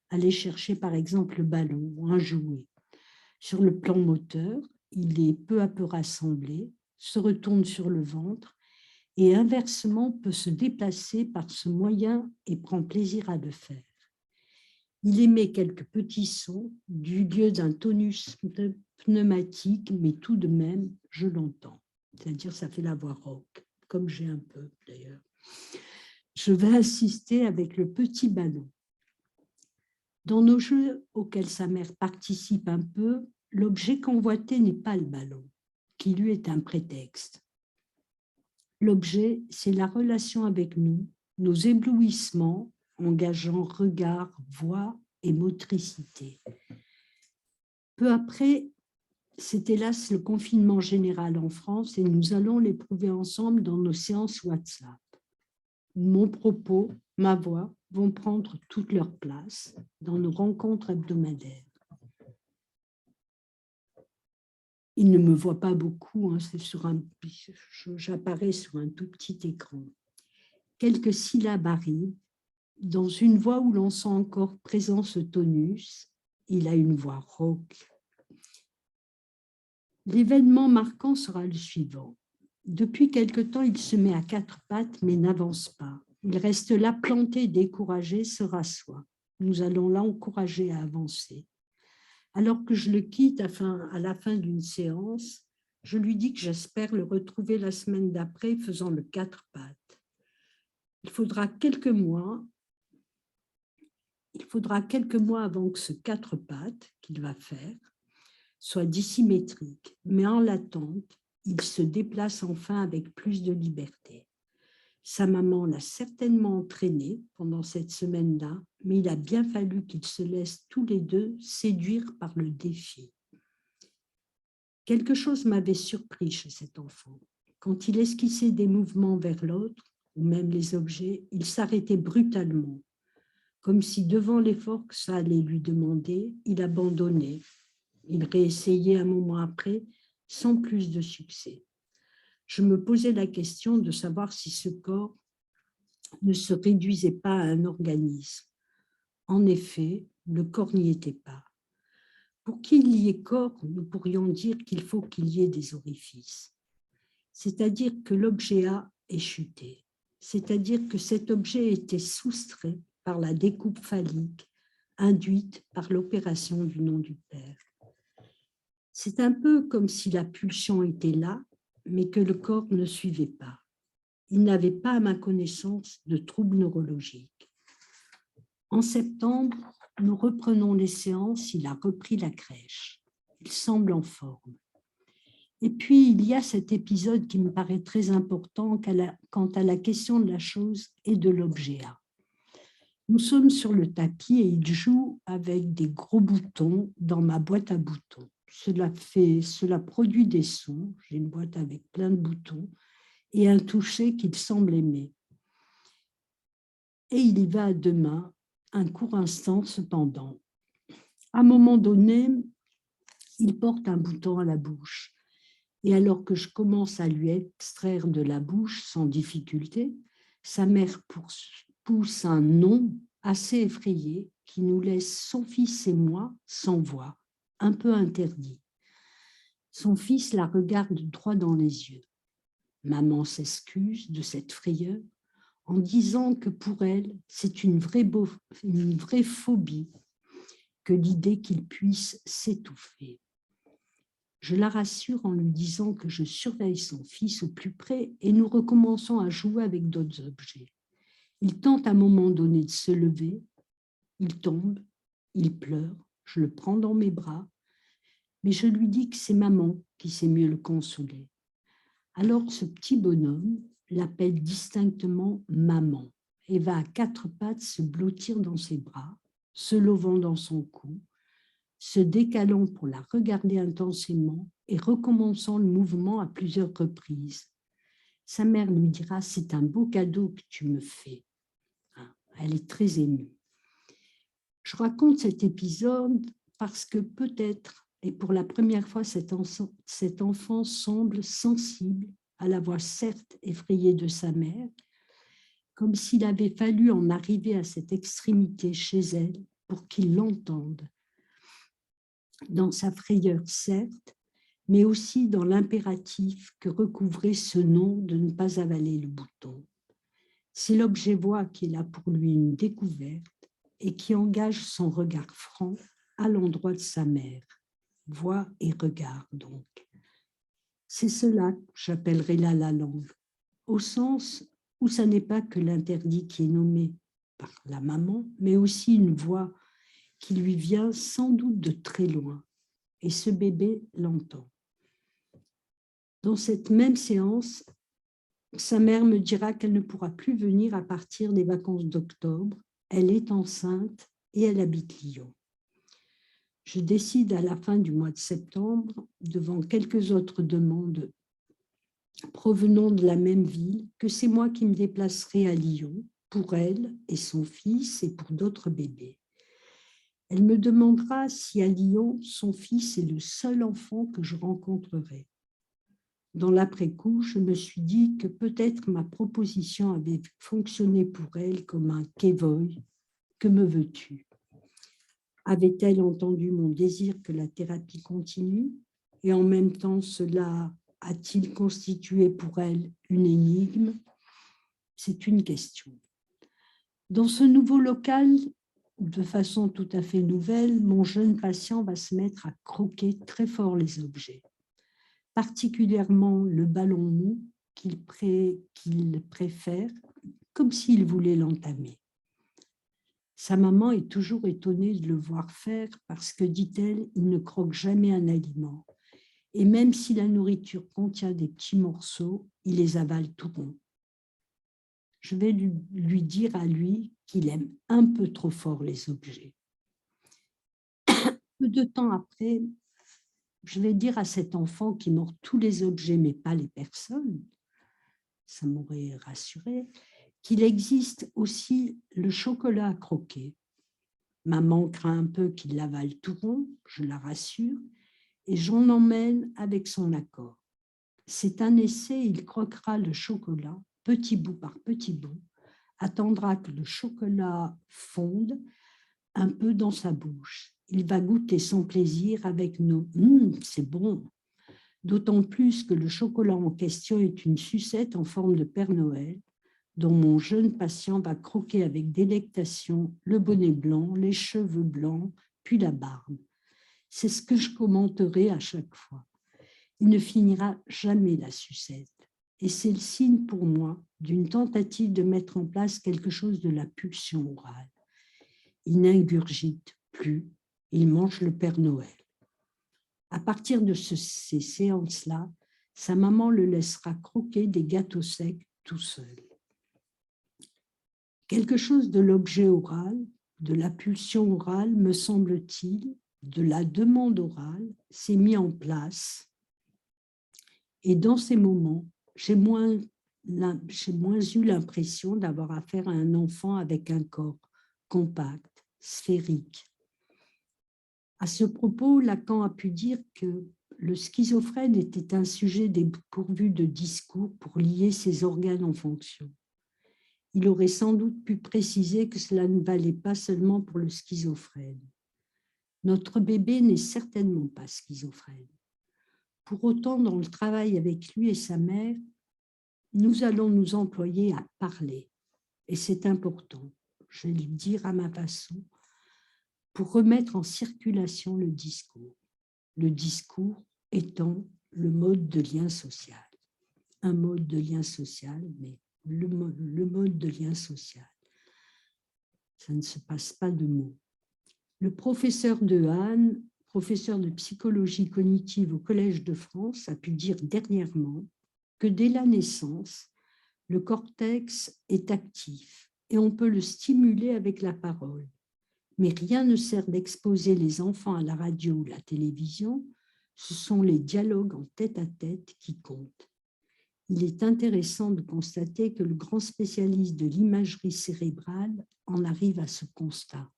Aller chercher par exemple le ballon ou un jouet. Sur le plan moteur, il est peu à peu rassemblé, se retourne sur le ventre et inversement peut se déplacer par ce moyen et prend plaisir à le faire. Il émet quelques petits sons du lieu d'un tonus pneumatique, mais tout de même, je l'entends. C'est-à-dire, ça fait la voix rauque, comme j'ai un peu d'ailleurs. Je vais assister avec le petit ballon. Dans nos jeux auxquels sa mère participe un peu, l'objet convoité n'est pas le ballon, qui lui est un prétexte. L'objet, c'est la relation avec nous, nos éblouissements, engageant regard, voix et motricité. Peu après, c'est hélas le confinement général en France et nous allons l'éprouver ensemble dans nos séances WhatsApp. Mon propos, ma voix vont prendre toute leur place dans nos rencontres hebdomadaires. Il ne me voit pas beaucoup, hein, j'apparais sur un tout petit écran. Quelques syllabes arrivent, dans une voix où l'on sent encore présent ce tonus. Il a une voix rauque. L'événement marquant sera le suivant. Depuis quelque temps, il se met à quatre pattes, mais n'avance pas. Il reste là planté, découragé, se rassoit. Nous allons l'encourager à avancer. Alors que je le quitte à la fin d'une séance, je lui dis que j'espère le retrouver la semaine d'après faisant le quatre pattes. Il faudra quelques mois avant que ce quatre pattes qu'il va faire soit dissymétrique, mais en l'attente, il se déplace enfin avec plus de liberté. Sa maman l'a certainement entraîné pendant cette semaine-là, mais il a bien fallu qu'ils se laissent tous les deux séduire par le défi. Quelque chose m'avait surpris chez cet enfant. Quand il esquissait des mouvements vers l'autre, ou même les objets, il s'arrêtait brutalement. Comme si devant l'effort que ça allait lui demander, il abandonnait. Il réessayait un moment après, sans plus de succès. Je me posais la question de savoir si ce corps ne se réduisait pas à un organisme. En effet, le corps n'y était pas. Pour qu'il y ait corps, nous pourrions dire qu'il faut qu'il y ait des orifices. C'est-à-dire que l'objet A est chuté. C'est-à-dire que cet objet était soustrait par la découpe phallique induite par l'opération du nom du Père. C'est un peu comme si la pulsion était là, mais que le corps ne suivait pas. Il n'avait pas, à ma connaissance, de troubles neurologiques. En septembre, nous reprenons les séances, il a repris la crèche. Il semble en forme. Et puis, il y a cet épisode qui me paraît très important quant à la question de la chose et de l'objet A. Nous sommes sur le tapis et il joue avec des gros boutons dans ma boîte à boutons. Cela produit des sons. J'ai une boîte avec plein de boutons et un toucher qu'il semble aimer. Et il y va à deux mains, un court instant cependant. À un moment donné, il porte un bouton à la bouche. Et alors que je commence à lui extraire de la bouche sans difficulté, sa mère pousse un nom assez effrayé qui nous laisse son fils et moi sans voix, un peu interdit. Son fils la regarde droit dans les yeux. Maman s'excuse de cette frayeur en disant que pour elle, c'est une vraie phobie que l'idée qu'il puisse s'étouffer. Je la rassure en lui disant que je surveille son fils au plus près et nous recommençons à jouer avec d'autres objets. Il tente à un moment donné de se lever, il tombe, il pleure, je le prends dans mes bras, mais je lui dis que c'est maman qui sait mieux le consoler. Alors ce petit bonhomme l'appelle distinctement maman et va à quatre pattes se blottir dans ses bras, se levant dans son cou, se décalant pour la regarder intensément et recommençant le mouvement à plusieurs reprises. Sa mère lui dira « C'est un beau cadeau que tu me fais ». Elle est très émue. Je raconte cet épisode parce que peut-être, et pour la première fois, cet enfant semble sensible à la voix certes effrayée de sa mère, comme s'il avait fallu en arriver à cette extrémité chez elle pour qu'il l'entende. Dans sa frayeur, certes, mais aussi dans l'impératif que recouvrait ce nom de ne pas avaler le bouton. C'est l'objet voix qui est là pour lui une découverte et qui engage son regard franc à l'endroit de sa mère. Voix et regard, donc. C'est cela que j'appellerais là la langue, au sens où ça n'est pas que l'interdit qui est nommé par la maman, mais aussi une voix qui lui vient sans doute de très loin. Et ce bébé l'entend. Dans cette même séance, sa mère me dira qu'elle ne pourra plus venir à partir des vacances d'octobre. Elle est enceinte et elle habite Lyon. Je décide à la fin du mois de septembre, devant quelques autres demandes provenant de la même ville, que c'est moi qui me déplacerai à Lyon pour elle et son fils et pour d'autres bébés. Elle me demandera si à Lyon, son fils est le seul enfant que je rencontrerai. Dans l'après-coup, je me suis dit que peut-être ma proposition avait fonctionné pour elle comme un « Kevoy, que me veux-tu » Avait-elle entendu mon désir que la thérapie continue? Et en même temps, cela a-t-il constitué pour elle une énigme? C'est une question. Dans ce nouveau local, de façon tout à fait nouvelle, mon jeune patient va se mettre à croquer très fort les objets, particulièrement le ballon mou qu'il préfère, comme s'il voulait l'entamer. Sa maman est toujours étonnée de le voir faire parce que, dit-elle, il ne croque jamais un aliment. Et même si la nourriture contient des petits morceaux, il les avale tout rond. Je vais lui dire à lui qu'il aime un peu trop fort les objets. Peu de temps après, je vais dire à cet enfant qui mord tous les objets mais pas les personnes, ça m'aurait rassuré, qu'il existe aussi le chocolat à croquer. Maman craint un peu qu'il l'avale tout rond, je la rassure, et j'en emmène avec son accord. C'est un essai, il croquera le chocolat, petit bout par petit bout, attendra que le chocolat fonde un peu dans sa bouche. Il va goûter son plaisir avec nos « c'est bon », d'autant plus que le chocolat en question est une sucette en forme de Père Noël, dont mon jeune patient va croquer avec délectation le bonnet blanc, les cheveux blancs, puis la barbe. C'est ce que je commenterai à chaque fois. Il ne finira jamais la sucette. Et c'est le signe pour moi d'une tentative de mettre en place quelque chose de la pulsion orale. Il n'ingurgite plus, il mange le Père Noël. À partir de ces séances-là, sa maman le laissera croquer des gâteaux secs tout seul. Quelque chose de l'objet oral, de la pulsion orale, me semble-t-il, de la demande orale, s'est mis en place. Et dans ces moments, j'ai moins eu l'impression d'avoir affaire à un enfant avec un corps compact, sphérique. À ce propos, Lacan a pu dire que le schizophrène était un sujet dépourvu de discours pour lier ses organes en fonction. Il aurait sans doute pu préciser que cela ne valait pas seulement pour le schizophrène. Notre bébé n'est certainement pas schizophrène. Pour autant, dans le travail avec lui et sa mère, nous allons nous employer à parler. Et c'est important, je vais le dire à ma façon, pour remettre en circulation le discours. Le discours étant le mode de lien social. Un mode de lien social, mais le mode de lien social. Ça ne se passe pas de mots. Le professeur Dehaene, professeur de psychologie cognitive au Collège de France, a pu dire dernièrement que dès la naissance, le cortex est actif et on peut le stimuler avec la parole. Mais rien ne sert d'exposer les enfants à la radio ou la télévision, ce sont les dialogues en tête-à-tête qui comptent. Il est intéressant de constater que le grand spécialiste de l'imagerie cérébrale en arrive à ce constat.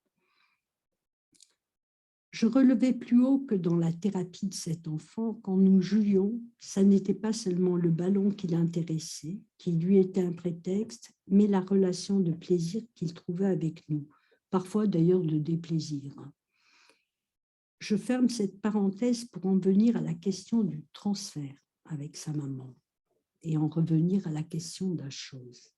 Je relevais plus haut que dans la thérapie de cet enfant, quand nous jouions, ça n'était pas seulement le ballon qui l'intéressait, qui lui était un prétexte, mais la relation de plaisir qu'il trouvait avec nous, parfois d'ailleurs de déplaisir. Je ferme cette parenthèse pour en venir à la question du transfert avec sa maman et en revenir à la question de la chose.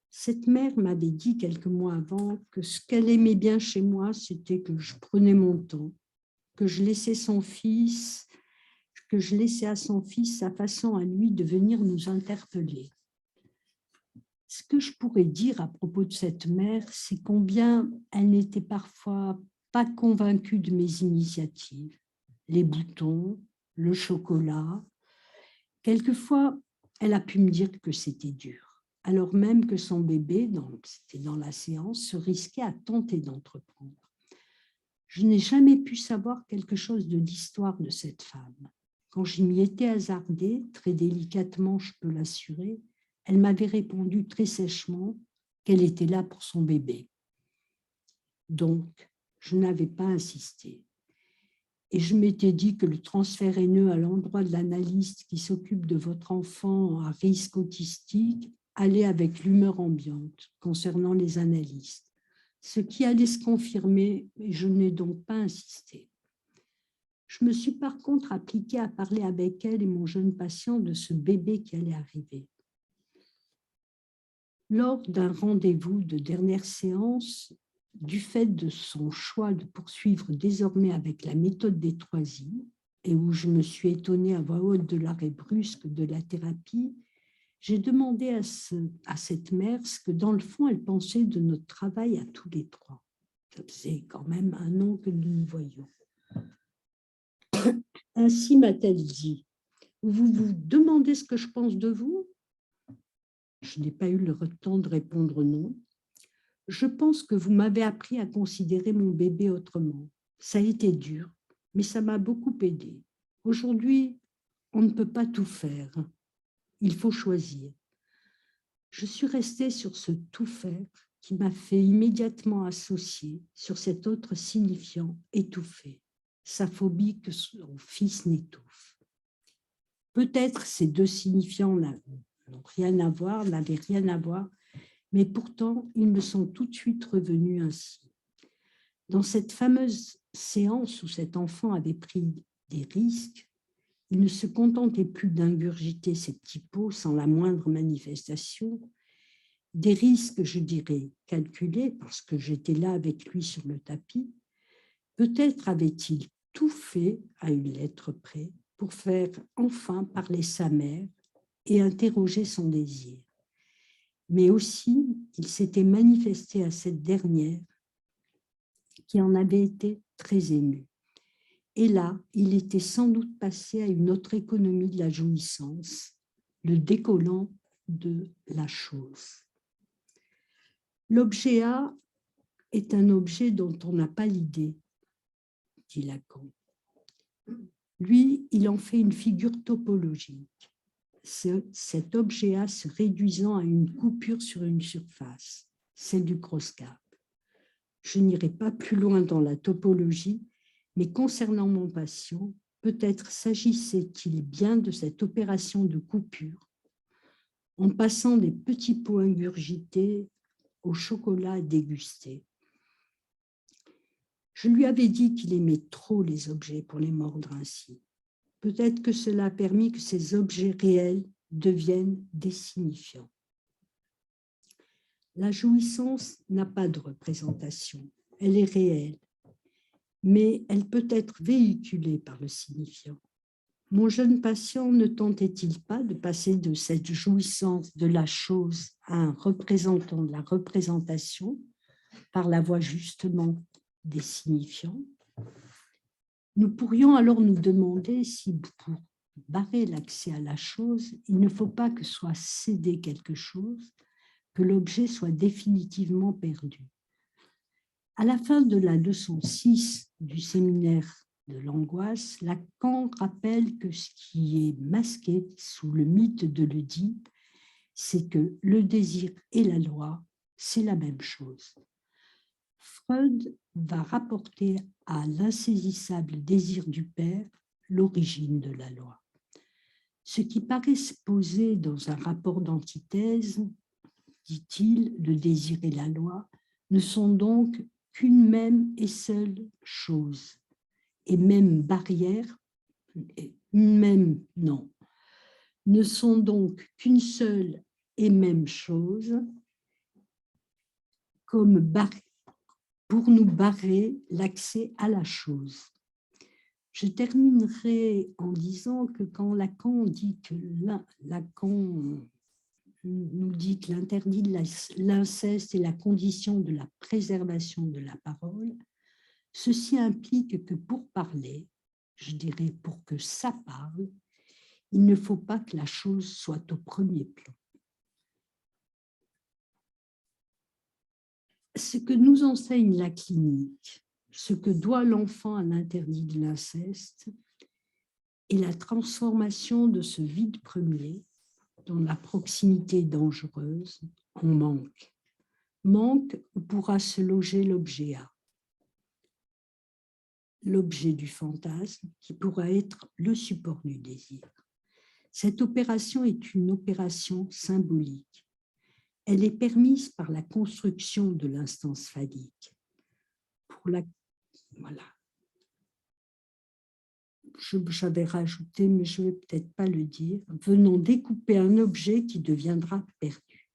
Cette mère m'avait dit quelques mois avant que ce qu'elle aimait bien chez moi, c'était que je prenais mon temps, que je laissais à son fils sa façon à lui de venir nous interpeller. Ce que je pourrais dire à propos de cette mère, c'est combien elle n'était parfois pas convaincue de mes initiatives. Les boutons, le chocolat. Quelquefois, elle a pu me dire que c'était dur, alors même que son bébé, c'était dans la séance, se risquait à tenter d'entreprendre. Je n'ai jamais pu savoir quelque chose de l'histoire de cette femme. Quand je m'y étais hasardée, très délicatement, je peux l'assurer, elle m'avait répondu très sèchement qu'elle était là pour son bébé. Donc, je n'avais pas insisté. Et je m'étais dit que le transfert haineux à l'endroit de l'analyste qui s'occupe de votre enfant à risque autistique allait avec l'humeur ambiante concernant les analystes, ce qui allait se confirmer, et je n'ai donc pas insisté. Je me suis par contre appliquée à parler avec elle et mon jeune patient de ce bébé qui allait arriver. Lors d'un rendez-vous de dernière séance, du fait de son choix de poursuivre désormais avec la méthode des 3 I, et où je me suis étonnée à voix haute de l'arrêt brusque de la thérapie, j'ai demandé à cette mère ce que dans le fond elle pensait de notre travail à tous les 3. Ça faisait quand même 1 an que nous nous voyions. Ainsi m'a-t-elle dit, vous vous demandez ce que je pense de vous? Je n'ai pas eu le temps de répondre non. Je pense que vous m'avez appris à considérer mon bébé autrement. Ça a été dur, mais ça m'a beaucoup aidé. Aujourd'hui, on ne peut pas tout faire. Il faut choisir. Je suis restée sur ce tout faire qui m'a fait immédiatement associer sur cet autre signifiant étouffé, sa phobie que son fils n'étouffe. Peut-être ces deux signifiants n'ont rien à voir, n'avaient rien à voir, mais pourtant, ils me sont tout de suite revenus ainsi. Dans cette fameuse séance où cet enfant avait pris des risques, il ne se contentait plus d'ingurgiter ses petits pots sans la moindre manifestation, des risques, je dirais, calculés parce que j'étais là avec lui sur le tapis. Peut-être avait-il tout fait à une lettre près pour faire enfin parler sa mère et interroger son désir. Mais aussi, il s'était manifesté à cette dernière qui en avait été très émue. Et là, il était sans doute passé à une autre économie de la jouissance, le décollant de la chose. L'objet A est un objet dont on n'a pas l'idée, dit Lacan. Lui, il en fait une figure topologique, cet objet A se réduisant à une coupure sur une surface, celle du Crossgap. Je n'irai pas plus loin dans la topologie, mais concernant mon patient, peut-être s'agissait-il bien de cette opération de coupure, en passant des petits pots ingurgités au chocolat dégusté. Je lui avais dit qu'il aimait trop les objets pour les mordre ainsi. Peut-être que cela a permis que ces objets réels deviennent des signifiants. La jouissance n'a pas de représentation, elle est réelle, mais elle peut être véhiculée par le signifiant. Mon jeune patient ne tentait-il pas de passer de cette jouissance de la chose à un représentant de la représentation par la voie justement des signifiants? Nous pourrions alors nous demander si pour barrer l'accès à la chose, il ne faut pas que soit cédé quelque chose, que l'objet soit définitivement perdu. À la fin de la leçon 6 du séminaire de l'angoisse, Lacan rappelle que ce qui est masqué sous le mythe de l'Oedipe, c'est que le désir et la loi, c'est la même chose. Freud va rapporter à l'insaisissable désir du père l'origine de la loi. Ce qui paraît se poser dans un rapport d'antithèse, dit-il, le désir et la loi, ne sont donc qu'une même et seule chose, et même barrière, ne sont donc qu'une seule et même chose, comme pour nous barrer l'accès à la chose. Je terminerai en disant que quand Lacan dit que nous dit que l'interdit de l'inceste est la condition de la préservation de la parole, ceci implique que pour parler, je dirais pour que ça parle, il ne faut pas que la chose soit au premier plan. Ce que nous enseigne la clinique, ce que doit l'enfant à l'interdit de l'inceste, est la transformation de ce vide premier dont la proximité est dangereuse en manque. Manque où pourra se loger l'objet A, l'objet du fantasme qui pourra être le support du désir. Cette opération est une opération symbolique. Elle est permise par la construction de l'instance phallique. Voilà. J'avais rajouté, mais je ne vais peut-être pas le dire, venons découper un objet qui deviendra perdu.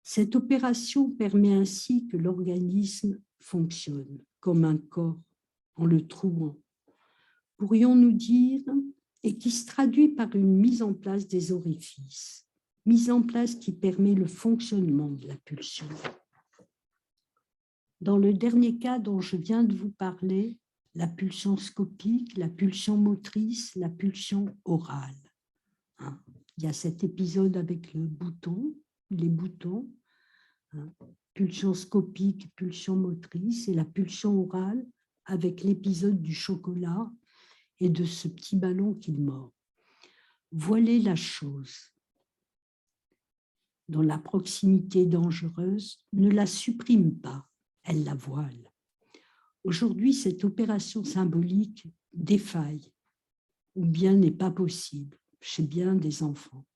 Cette opération permet ainsi que l'organisme fonctionne comme un corps en le trouant, pourrions-nous dire, et qui se traduit par une mise en place des orifices, mise en place qui permet le fonctionnement de la pulsion. Dans le dernier cas dont je viens de vous parler, la pulsion scopique, la pulsion motrice, la pulsion orale. Il y a cet épisode avec le bouton, les boutons, pulsion scopique, pulsion motrice, et la pulsion orale avec l'épisode du chocolat et de ce petit ballon qu'il mord. Voiler la chose. dont la proximité est dangereuse, ne la supprime pas, elle la voile. Aujourd'hui, cette opération symbolique défaille, ou bien n'est pas possible chez bien des enfants.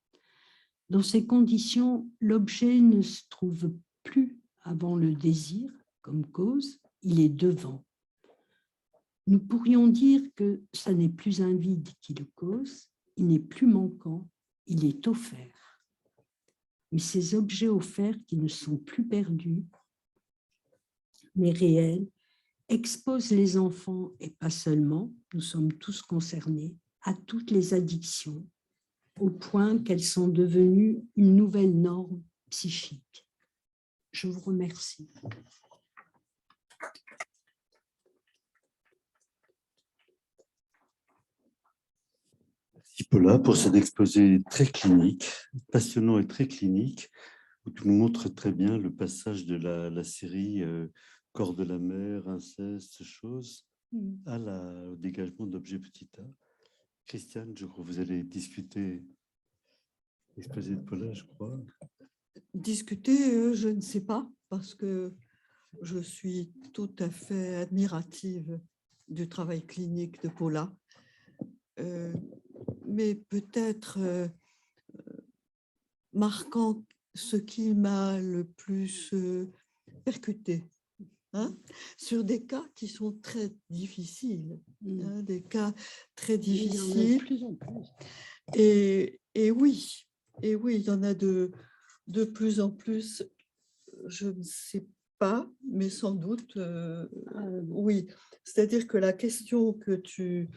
Dans ces conditions, l'objet ne se trouve plus avant le désir comme cause, il est devant. Nous pourrions dire que ça n'est plus un vide qui le cause, il n'est plus manquant, il est offert. Mais ces objets offerts qui ne sont plus perdus, mais réels, exposent les enfants, et pas seulement, nous sommes tous concernés, à toutes les addictions, au point qu'elles sont devenues une nouvelle norme psychique. Je vous remercie. Merci Paula pour cet exposé très clinique, passionnant et très clinique, où tu nous montres très bien le passage de la série Corps de la mer, inceste, choses, au dégagement d'objets petit a. Christiane, je crois que vous allez discuter l'exposé de Paula, je crois. Discuter, je ne sais pas, parce que je suis tout à fait admirative du travail clinique de Paula. Mais peut-être marquant ce qui m'a le plus percuté, hein, sur des cas qui sont très difficiles, hein, des cas très difficiles. De plus en plus. Et oui, il y en a de plus en plus, je ne sais pas, mais sans doute, oui. C'est-à-dire que la question que tu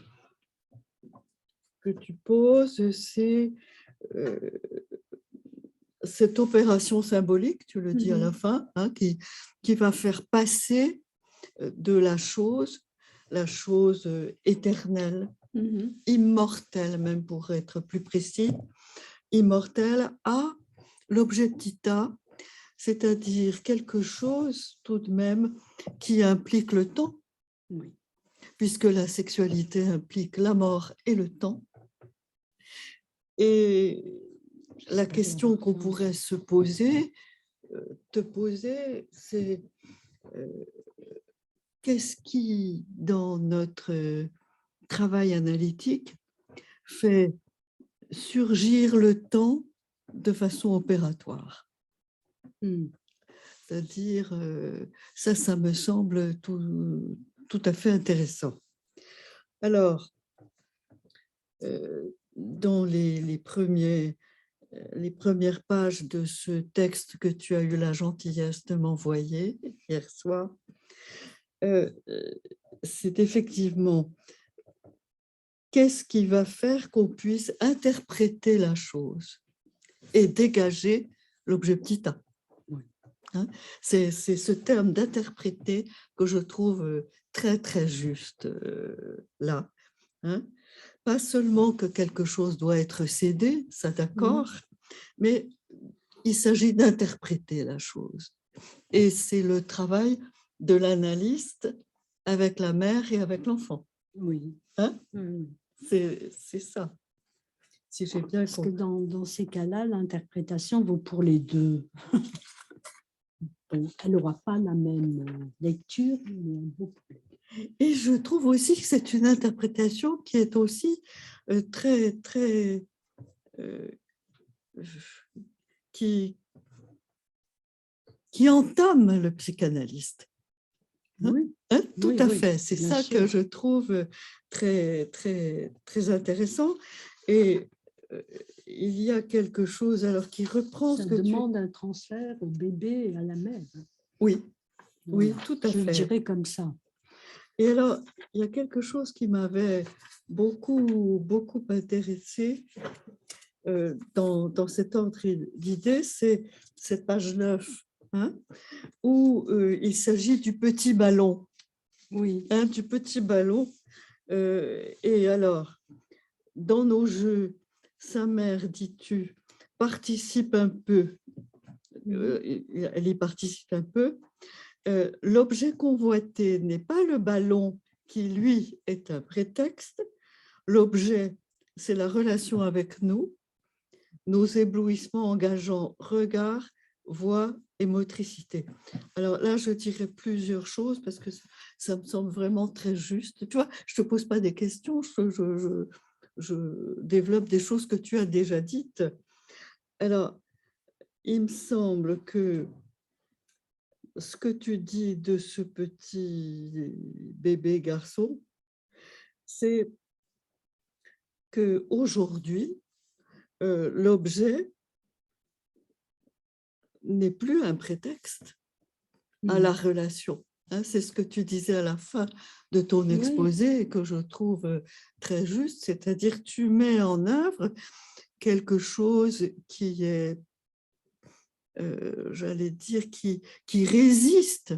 poses, c'est cette opération symbolique, tu le dis à la fin, hein, qui va faire passer de la chose éternelle, immortelle même pour être plus précis, immortelle à l'objet petit a, c'est-à-dire quelque chose tout de même qui implique le temps, puisque la sexualité implique la mort et le temps. Et la question qu'on pourrait se poser, te poser, c'est qu'est-ce qui, dans notre travail analytique, fait surgir le temps de façon opératoire. C'est-à-dire, ça me semble tout à fait intéressant. Alors, dans les premières pages de ce texte que tu as eu la gentillesse de m'envoyer hier soir, c'est effectivement qu'est-ce qui va faire qu'on puisse interpréter la chose et dégager l'objet petit a. Hein, c'est ce terme d'interpréter que je trouve très, très juste là. Hein. Pas seulement que quelque chose doit être cédé, ça d'accord, mais il s'agit d'interpréter la chose. Et c'est le travail de l'analyste avec la mère et avec l'enfant. Oui. Hein? C'est ça. Si j'ai bien Parce que dans ces cas-là, l'interprétation vaut pour les deux. Elle n'aura pas la même lecture, mais elle vaut pour les deux. Et je trouve aussi que c'est une interprétation qui est aussi très, très... qui entame le psychanalyste. Hein? Oui. Hein? Tout Oui, à oui, fait. C'est ça sûr. que je trouve très, très, très intéressant. Et il y a quelque chose alors qui reprend ça ce que demande un transfert au bébé et à la mère. Oui, oui, tout à Je fait. le dirais comme ça. Et alors, il y a quelque chose qui m'avait beaucoup intéressée dans cet ordre d'idées, c'est cette page 9, hein, où il s'agit du petit ballon. Oui. Hein, du petit ballon. Et alors, dans nos jeux, sa mère, dis-tu, participe un peu. Elle y participe un peu. L'objet convoité n'est pas le ballon qui, lui, est un prétexte. L'objet, c'est la relation avec nous. nos éblouissements engageant regard, voix et motricité. Alors là, je dirais plusieurs choses parce que ça me semble vraiment très juste. Tu vois, je ne te pose pas des questions, je développe des choses que tu as déjà dites. Alors, il me semble que ce que tu dis de ce petit bébé garçon, c'est qu'aujourd'hui, l'objet n'est plus un prétexte à la relation. Hein, c'est ce que tu disais à la fin de ton exposé et que je trouve très juste, c'est-à-dire tu mets en œuvre quelque chose qui est, j'allais dire, qui résiste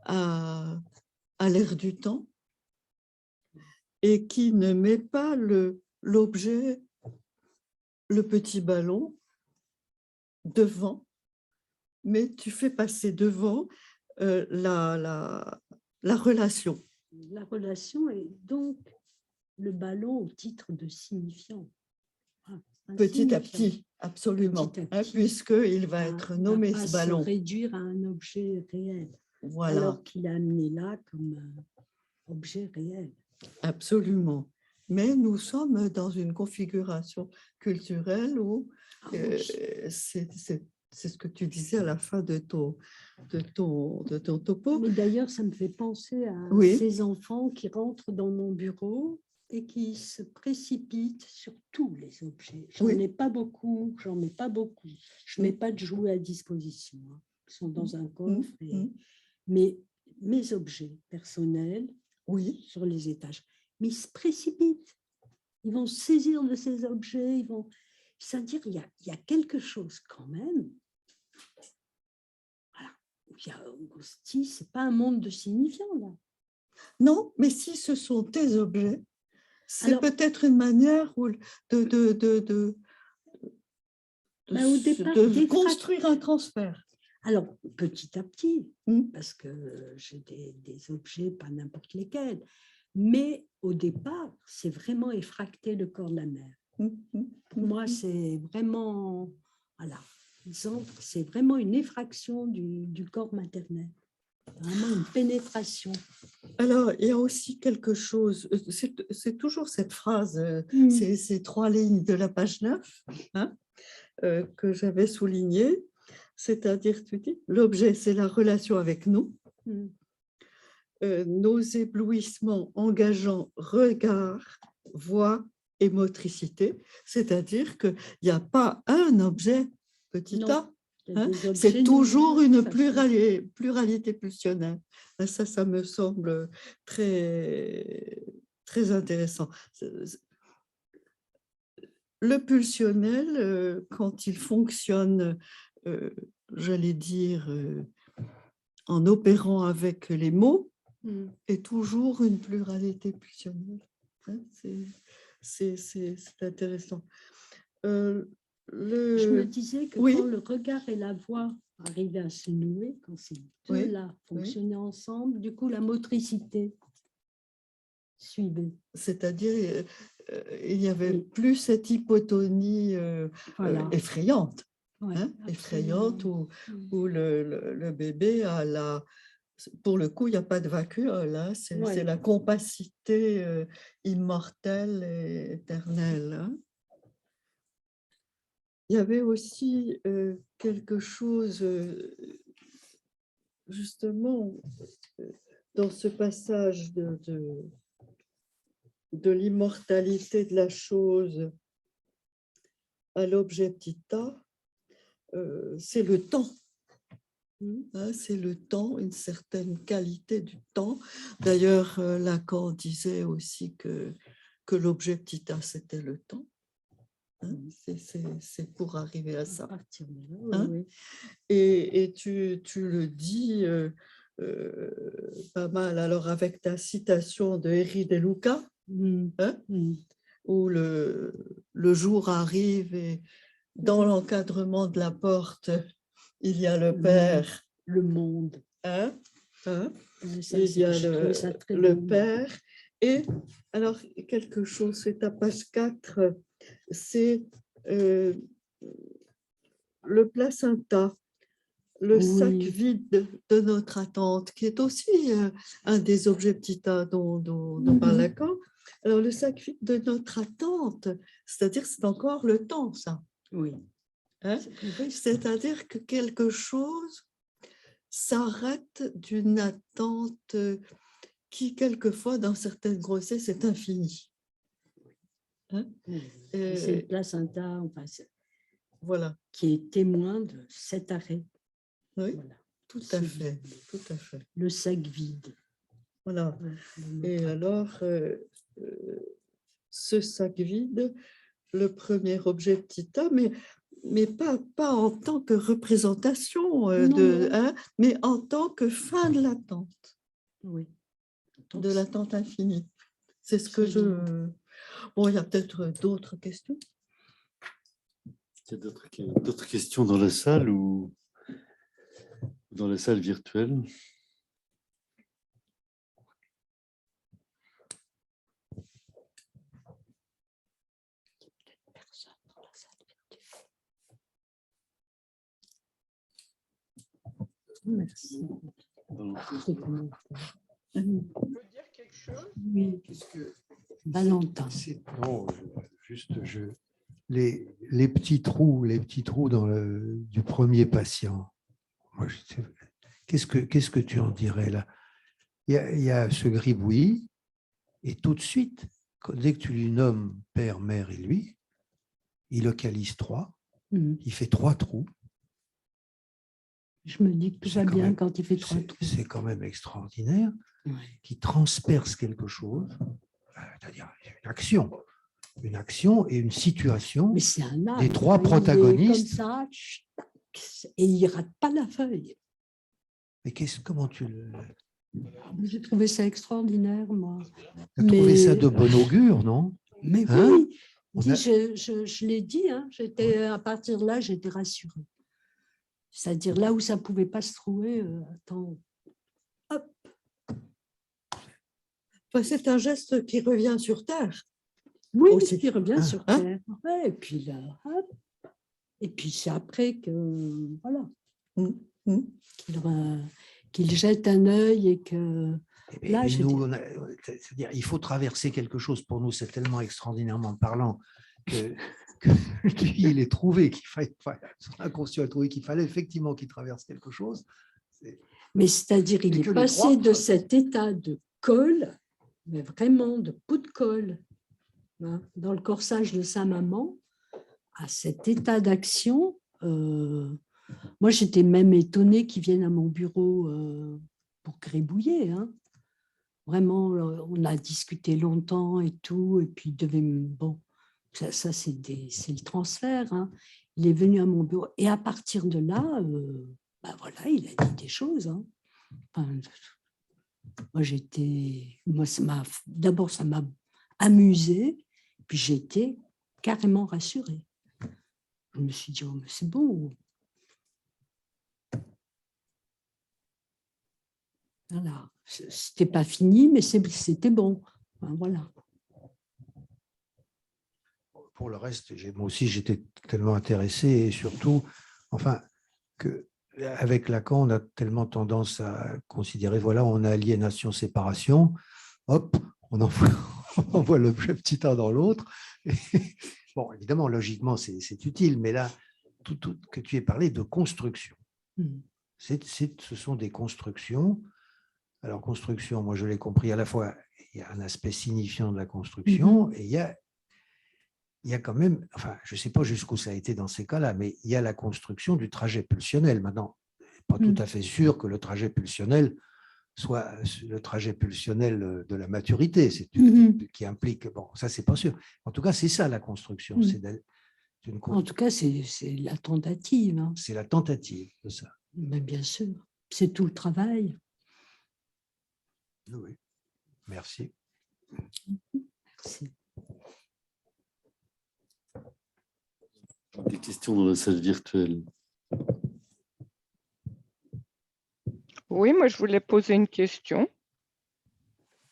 à l'air du temps et qui ne met pas l'objet, le petit ballon, devant, mais tu fais passer devant la relation. La relation est donc le ballon au titre de signifiant. Petit à petit, absolument, Petit à hein, petit, puisqu'il va être nommé ce ballon. Se réduire à un objet réel, voilà. Alors qu'il est amené là comme un objet réel. Absolument. Mais nous sommes dans une configuration culturelle où c'est ce que tu disais à la fin de ton topo. Mais d'ailleurs, ça me fait penser à ces enfants qui rentrent dans mon bureau et qui se précipitent sur tous les objets. J'en ai pas beaucoup, Je ne mets pas de jouets à disposition. Hein. Ils sont dans un coffre. Mais mes objets personnels sur les étages. Mais ils se précipitent. Ils vont se saisir de ces objets. C'est-à-dire qu'il y a quelque chose quand même. Ce n'est pas un monde de signifiants, là. Non, mais si ce sont tes objets, c'est peut-être une manière de construire un transfert. Alors, petit à petit, parce que j'ai des objets, pas n'importe lesquels, mais au départ, c'est vraiment effracter le corps de la mère. Pour moi, c'est vraiment, c'est vraiment une effraction du corps maternel, vraiment une pénétration. Alors, il y a aussi quelque chose, c'est toujours cette phrase, ces 3 lignes de la page 9, hein, que j'avais soulignée. C'est-à-dire, tu dis, l'objet, c'est la relation avec nous. Nos éblouissements engageant regard, voix et motricité. C'est-à-dire qu'il n'y a pas un objet petit a. Hein, c'est toujours une pluralité pulsionnelle. Ça me semble très, très intéressant. Le pulsionnel, quand il fonctionne, j'allais dire, en opérant avec les mots, est toujours une pluralité pulsionnelle. Hein, c'est intéressant. Je me disais que quand le regard et la voix arrivaient à se nouer, quand ces deux-là fonctionnaient ensemble, du coup, la motricité suivait. C'est-à-dire, il n'y avait plus cette hypotonie effrayante. Hein, effrayante où le bébé a pour le coup, il n'y a pas de vacuum, là, c'est la compacité immortelle et éternelle. Hein. Il y avait aussi quelque chose, justement, dans ce passage de l'immortalité de la chose à l'objet petit a, c'est le temps. Hein, c'est le temps, une certaine qualité du temps. D'ailleurs, Lacan disait aussi que l'objet petit a, c'était le temps. Hein, c'est pour arriver à ça. Hein? Et tu le dis pas mal, alors avec ta citation de Henri De Luca, hein? Où le jour arrive et dans l'encadrement de la porte, il y a le Père. Le monde. Hein? Hein? Il y a le Père. Et alors, quelque chose, c'est à page 4, c'est le placenta, le sac Oui. vide de notre attente, qui est aussi un des objets petits A dont parle Lacan. Alors, le sac vide de notre attente, c'est-à-dire que c'est encore le temps, ça. Oui. Hein? C'est-à-dire que quelque chose s'arrête d'une attente qui, quelquefois, dans certaines grossesses, est infinie. Hein? C'est le placenta, enfin, voilà. Qui est témoin de cet arrêt. Oui, Voilà. tout à fait, tout à fait. Le sac vide. Voilà. Et alors, ce sac vide, le premier objet petit A, mais pas en tant que représentation, Non. mais en tant que fin de l'attente. Oui. De l'attente infinie. C'est ce que je... Bon, il y a peut-être d'autres questions. Il y a d'autres questions dans la salle ou dans la salle virtuelle? Merci. Je peux dire quelque chose? Oui. Valentin. Non, les petits trous du premier patient. Qu'est-ce que tu en dirais là? Il y a ce gribouillis et tout de suite, dès que tu lui nommes père, mère et lui, il localise 3, il fait 3 trous. Je me dis que tout va bien quand il fait 3 trous. C'est quand même extraordinaire, qui transperce quelque chose, c'est-à-dire une action et une situation. Mais c'est un art. Des 3 protagonistes. Comme ça, et il ne rate pas la feuille. Mais comment tu le... J'ai trouvé ça extraordinaire, moi. Tu as trouvé ça de bon augure, non? Mais hein? Oui, je l'ai dit, hein, à partir de là, j'étais rassurée. C'est-à-dire là où ça ne pouvait pas se trouver, attends, hop. Enfin, c'est un geste qui revient sur Terre. Oui, aussi. qui revient sur Terre. Ouais, et puis là, hop. Et puis c'est après que, voilà, qu'il jette un œil et que... Là, c'est-à-dire, il faut traverser quelque chose. Pour nous, c'est tellement extraordinairement parlant que lui, il est trouvé qu'il fallait, son inconscient a trouvé qu'il fallait effectivement qu'il traverse quelque chose. Mais c'est-à-dire, il est passé de cet état de colle, mais vraiment de pot de colle, hein, dans le corsage de sa maman, à cet état d'action. Moi, j'étais même étonnée qu'il vienne à mon bureau pour gribouiller. Hein. Vraiment, on a discuté longtemps et tout, et puis il devait... Bon, ça c'est le transfert. Hein. Il est venu à mon bureau, et à partir de là, ben voilà, il a dit des choses. Hein. Enfin, d'abord, ça m'a amusée, puis j'étais carrément rassurée. Je me suis dit, oh, mais c'est bon. Voilà, c'était pas fini, mais c'était bon. Enfin, voilà. Pour le reste, moi aussi, j'étais tellement intéressé, et surtout, enfin, qu'avec Lacan, on a tellement tendance à considérer, voilà, on a aliénation, séparation, hop, on envoie l'objet petit un dans l'autre. Bon, évidemment, logiquement, c'est utile, mais là, tout que tu aies parlé de construction. Ce sont des constructions. Alors, construction, moi, je l'ai compris, à la fois, il y a un aspect signifiant de la construction, et il y a quand même, enfin, je ne sais pas jusqu'où ça a été dans ces cas-là, mais il y a la construction du trajet pulsionnel. Maintenant, pas tout à fait sûr que le trajet pulsionnel soit le trajet pulsionnel de la maturité, qui implique, bon, ça, c'est pas sûr. En tout cas, c'est ça la construction. En tout cas, c'est la tentative. Hein. C'est la tentative de ça. Mais bien sûr, c'est tout le travail. Oui, merci. Merci. Des questions dans la salle virtuelle? Oui, moi, je voulais poser une question.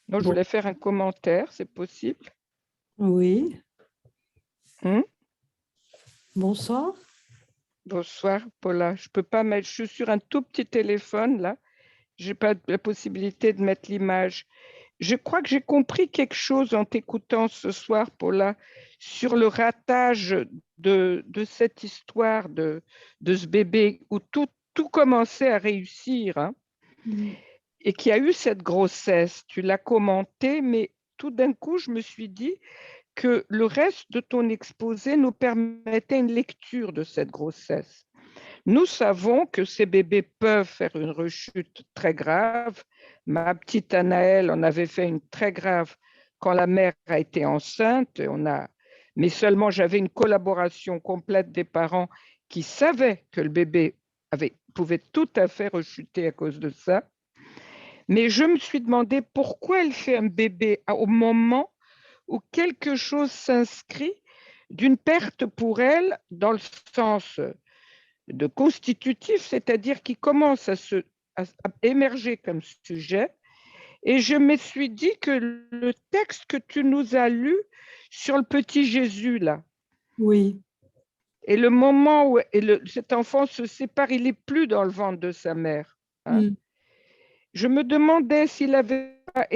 Donc, je voulais faire un commentaire, c'est possible? Oui. Bonsoir. Bonsoir, Paula. Je peux pas mettre, je suis sur un tout petit téléphone là. J'ai pas la possibilité de mettre l'image. Je crois que j'ai compris quelque chose en t'écoutant ce soir, Paula, sur le ratage de cette histoire de ce bébé où tout commençait à réussir, hein, et qui a eu cette grossesse. Tu l'as commenté, mais tout d'un coup, je me suis dit que le reste de ton exposé nous permettait une lecture de cette grossesse. Nous savons que ces bébés peuvent faire une rechute très grave. Ma petite Anaëlle en avait fait une très grave quand la mère a été enceinte. Mais seulement j'avais une collaboration complète des parents qui savaient que le bébé pouvait tout à fait rechuter à cause de ça. Mais je me suis demandé pourquoi elle fait un bébé au moment où quelque chose s'inscrit d'une perte pour elle dans le sens de constitutif, c'est-à-dire qui commence à émerger comme sujet. Et je me suis dit que le texte que tu nous as lu sur le petit Jésus, là, Oui. et le moment où cet enfant se sépare, il n'est plus dans le ventre de sa mère, hein. Je me demandais s'il avait pas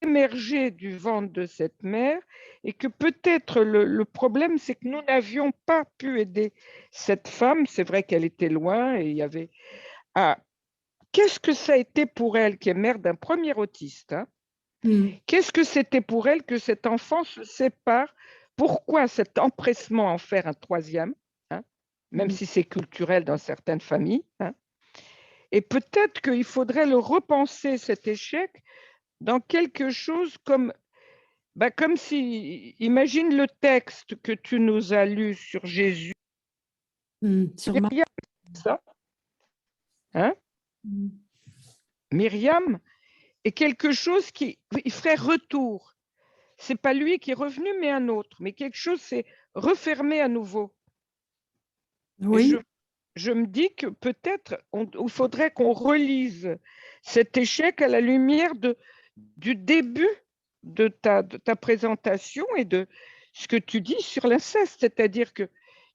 émergé du ventre de cette mère et que peut-être le problème, c'est que nous n'avions pas pu aider cette femme. C'est vrai qu'elle était loin et il y avait... Ah, qu'est-ce que ça a été pour elle, qui est mère d'un premier autiste, hein? Qu'est-ce que c'était pour elle que cet enfant se sépare? Pourquoi cet empressement à en faire un troisième, hein? Même si c'est culturel dans certaines familles, hein? Et peut-être qu'il faudrait le repenser, cet échec, dans quelque chose comme si, imagine le texte que tu nous as lu sur Jésus. Sur ma... Myriam, ça, hein? Myriam est quelque chose qui il ferait retour. C'est pas lui qui est revenu, mais un autre. Mais quelque chose s'est refermé à nouveau. Oui. Et je me dis que peut-être il faudrait qu'on relise cet échec à la lumière du début de ta présentation et de ce que tu dis sur l'inceste. C'est-à-dire que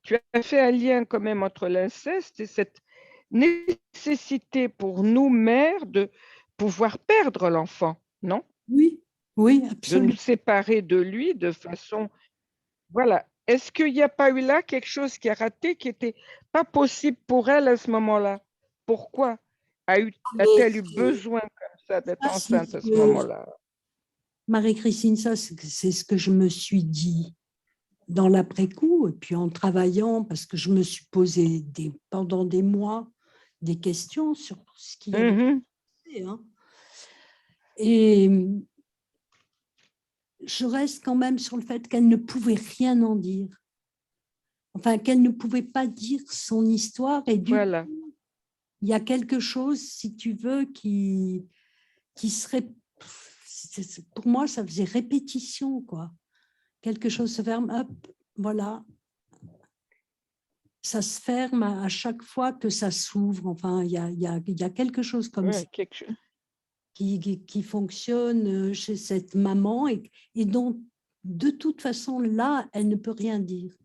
tu as fait un lien quand même entre l'inceste et cette nécessité pour nous, mères, de pouvoir perdre l'enfant, non? Oui, oui, De nous absolument. séparer de lui de façon... Voilà. Est-ce qu'il n'y a pas eu là quelque chose qui a raté, qui n'était pas possible pour elle à ce moment-là? Pourquoi a-t-elle eu besoin comme ça d'être enceinte à ce moment-là? Marie-Christine, ça, c'est ce que je me suis dit dans l'après-coup, et puis en travaillant, parce que je me suis posé pendant des mois des questions sur ce qui avait passé, hein. Et je reste quand même sur le fait qu'elle ne pouvait rien en dire. Enfin, qu'elle ne pouvait pas dire son histoire. Et du Voilà. coup, il y a quelque chose, si tu veux, qui serait... Pour moi, ça faisait répétition, quoi. Quelque chose se ferme, hop, voilà. Ça se ferme à chaque fois que ça s'ouvre. Enfin, il y a quelque chose comme ça qui fonctionne chez cette maman et dont, de toute façon, là, elle ne peut rien dire.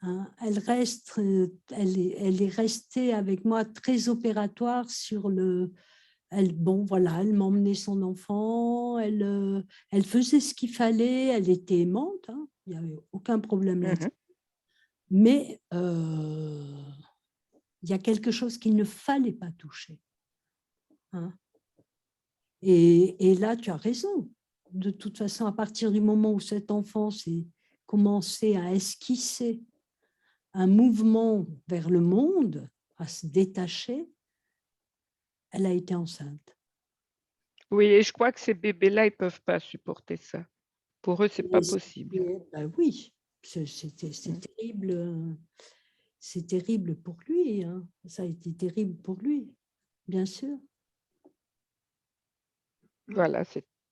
Hein, elle est restée avec moi très opératoire sur le... Bon, voilà, elle m'emmenait son enfant, elle faisait ce qu'il fallait, elle était aimante, hein, il n'y avait aucun problème là-dessus. Mais il y a quelque chose qu'il ne fallait pas toucher. Hein. Et là, tu as raison. De toute façon, à partir du moment où cet enfant s'est commencé à esquisser un mouvement vers le monde, à se détacher, elle a été enceinte. Oui, et je crois que ces bébés-là, ils ne peuvent pas supporter ça. Pour eux, ce n'est pas Et possible. ben oui, c'est terrible. C'est terrible pour lui. Hein. Ça a été terrible pour lui, bien sûr. Voilà,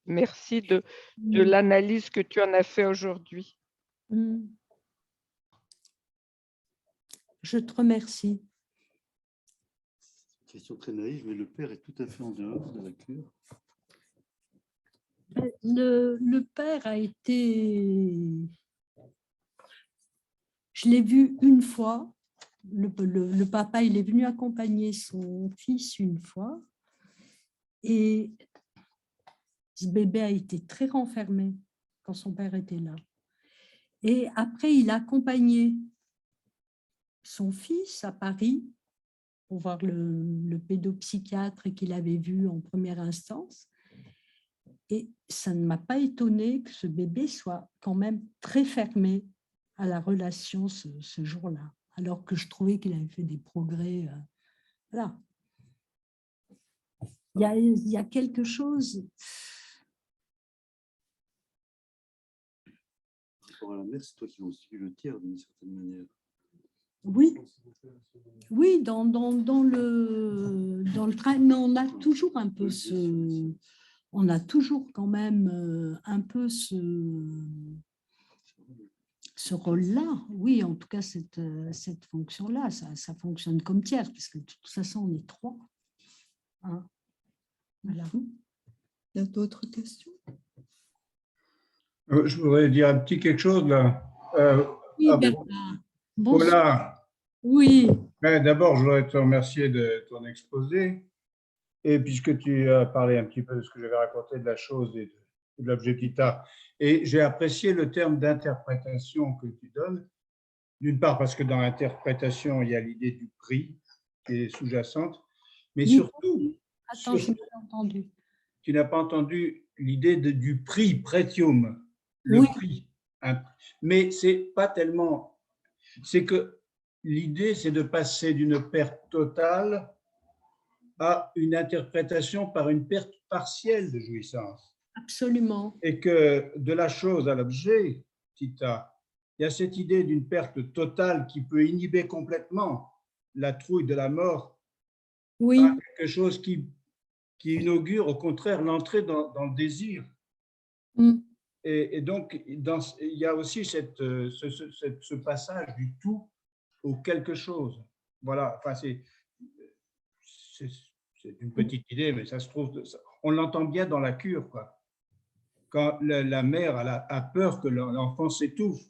merci de l'analyse que tu en as fait aujourd'hui. Je te remercie. Question très naïve, mais le père est tout à fait en dehors de la cure. Le père a été... Je l'ai vu une fois. Le papa, il est venu accompagner son fils une fois. Et ce bébé a été très renfermé quand son père était là. Et après, il a accompagné son fils à Paris pour voir le pédopsychiatre qu'il avait vu en première instance. Et ça ne m'a pas étonné que ce bébé soit quand même très fermé à la relation ce jour-là, alors que je trouvais qu'il avait fait des progrès. Voilà. Il y a quelque chose. Pour la mère, c'est toi qui constitue le tiers d'une certaine manière. Oui, oui, dans le travail, mais on a toujours un peu on a toujours quand même un peu ce rôle-là. Oui, en tout cas, cette fonction-là, ça fonctionne comme tiers, puisque de toute façon, on est 3. Hein. Voilà. Il y a d'autres questions? Je voudrais dire un petit quelque chose là. Oui, Bon. Bernard. Bonsoir. Voilà. Oui. D'abord, je voudrais te remercier de ton exposé. Et puisque tu as parlé un petit peu de ce que j'avais raconté de la chose et de l'objet petit a, et j'ai apprécié le terme d'interprétation que tu donnes. D'une part, parce que dans l'interprétation, il y a l'idée du prix qui est sous-jacente, mais Oui. surtout. Attends, je n'ai pas entendu. Tu n'as pas entendu l'idée du prix, pretium, le Oui. prix. Mais c'est pas tellement. C'est que l'idée, c'est de passer d'une perte totale à une interprétation par une perte partielle de jouissance. Absolument. Et que de la chose à l'objet, Tita, il y a cette idée d'une perte totale qui peut inhiber complètement la trouille de la mort. Oui. À quelque chose qui inaugure au contraire l'entrée dans le désir. Mm. Et donc, il y a aussi ce passage du tout au quelque chose. Voilà, enfin, c'est une petite idée, mais ça se trouve, on l'entend bien dans la cure, quoi. Quand la mère a peur que l'enfant s'étouffe.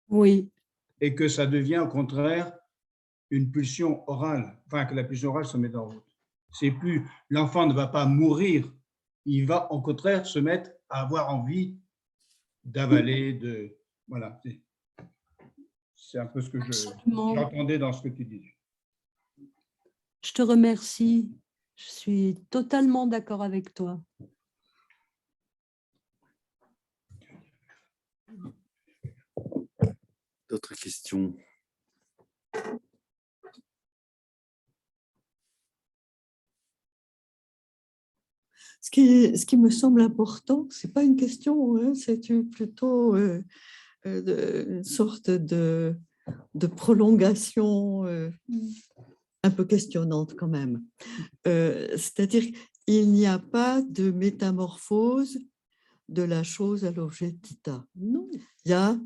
Oui. Et que ça devient au contraire une pulsion orale, enfin que la pulsion orale se met en route. C'est plus, l'enfant ne va pas mourir, il va au contraire se mettre à avoir envie d'avaler, voilà. C'est un peu ce que j'entendais dans ce que tu disais. Je te remercie. Je suis totalement d'accord avec toi. D'autres questions? Ce qui me semble important, ce n'est pas une question, hein, c'est plutôt une sorte de prolongation un peu questionnante quand même. C'est-à-dire qu'il n'y a pas de métamorphose de la chose à l'objet Tita. Non. Il y a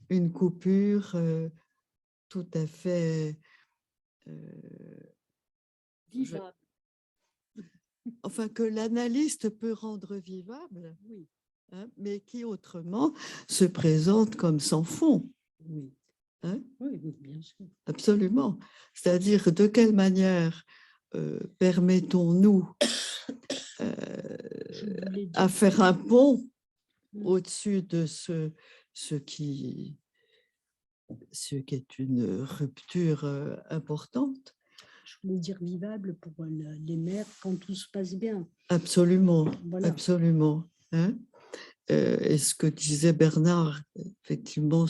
une coupure tout à fait Vivable. Enfin, que l'analyste peut rendre vivable, oui. Hein, mais qui autrement se présente comme sans fond. Oui. Hein? Oui, oui, bien sûr. Absolument. C'est-à-dire, de quelle manière permettons-nous à faire un pont au-dessus de ce qui est une rupture importante. Je voulais dire vivable pour les mères quand tout se passe bien. Absolument, Voilà. absolument. Hein? Et ce que disait Bernard, effectivement,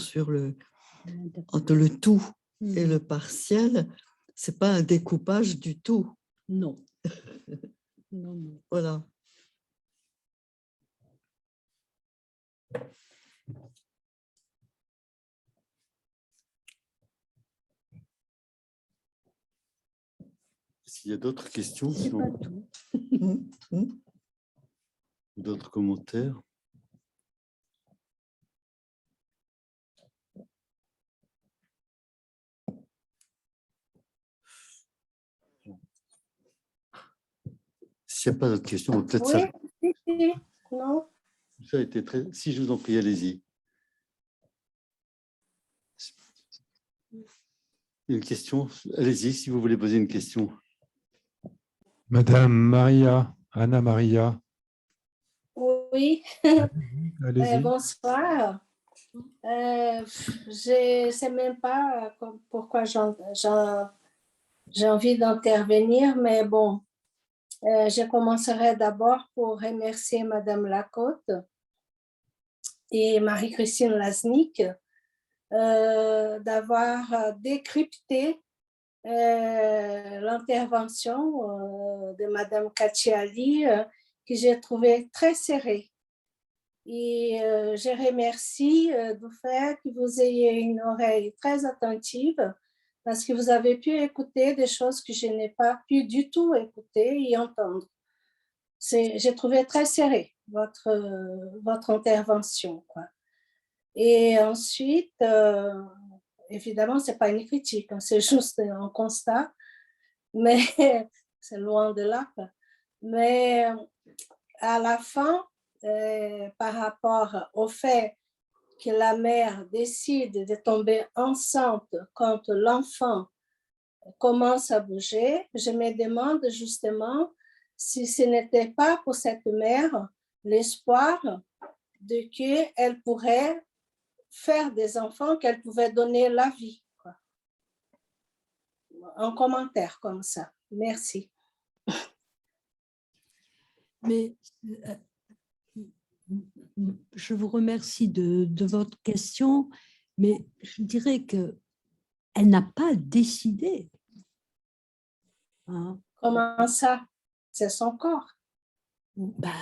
entre le tout et le partiel, ce n'est pas un découpage du tout. Non. Non, non. Voilà. S'il y a d'autres questions, C'est pas tout. D'autres commentaires? S'il n'y a pas d'autres questions, peut-être ça. Non. Ça a été très. Si je vous en prie, allez-y. Une question? Allez-y, si vous voulez poser une question. Madame Maria, Anna Maria, Oui, allez-y. bonsoir. Je ne sais même pas pourquoi j'ai envie d'intervenir, mais bon, je commencerai d'abord pour remercier Madame Lacote et Marie-Christine Lasnik d'avoir décrypté l'intervention de Madame Kachiali que j'ai trouvée très serrée. Et je remercie du fait que vous ayez une oreille très attentive parce que vous avez pu écouter des choses que je n'ai pas pu du tout écouter et entendre. J'ai trouvé très serré votre intervention, quoi. Et ensuite, évidemment, ce n'est pas une critique, hein, c'est juste un constat, mais c'est loin de là. Mais à la fin, par rapport au fait que la mère décide de tomber enceinte quand l'enfant commence à bouger, je me demande justement si ce n'était pas pour cette mère l'espoir de qu'elle pourrait faire des enfants, qu'elle pouvait donner la vie, quoi. Un commentaire comme ça. Merci. Mais je vous remercie de votre question, mais je dirais qu'elle n'a pas décidé. Hein? Comment ça? C'est son corps. Bah,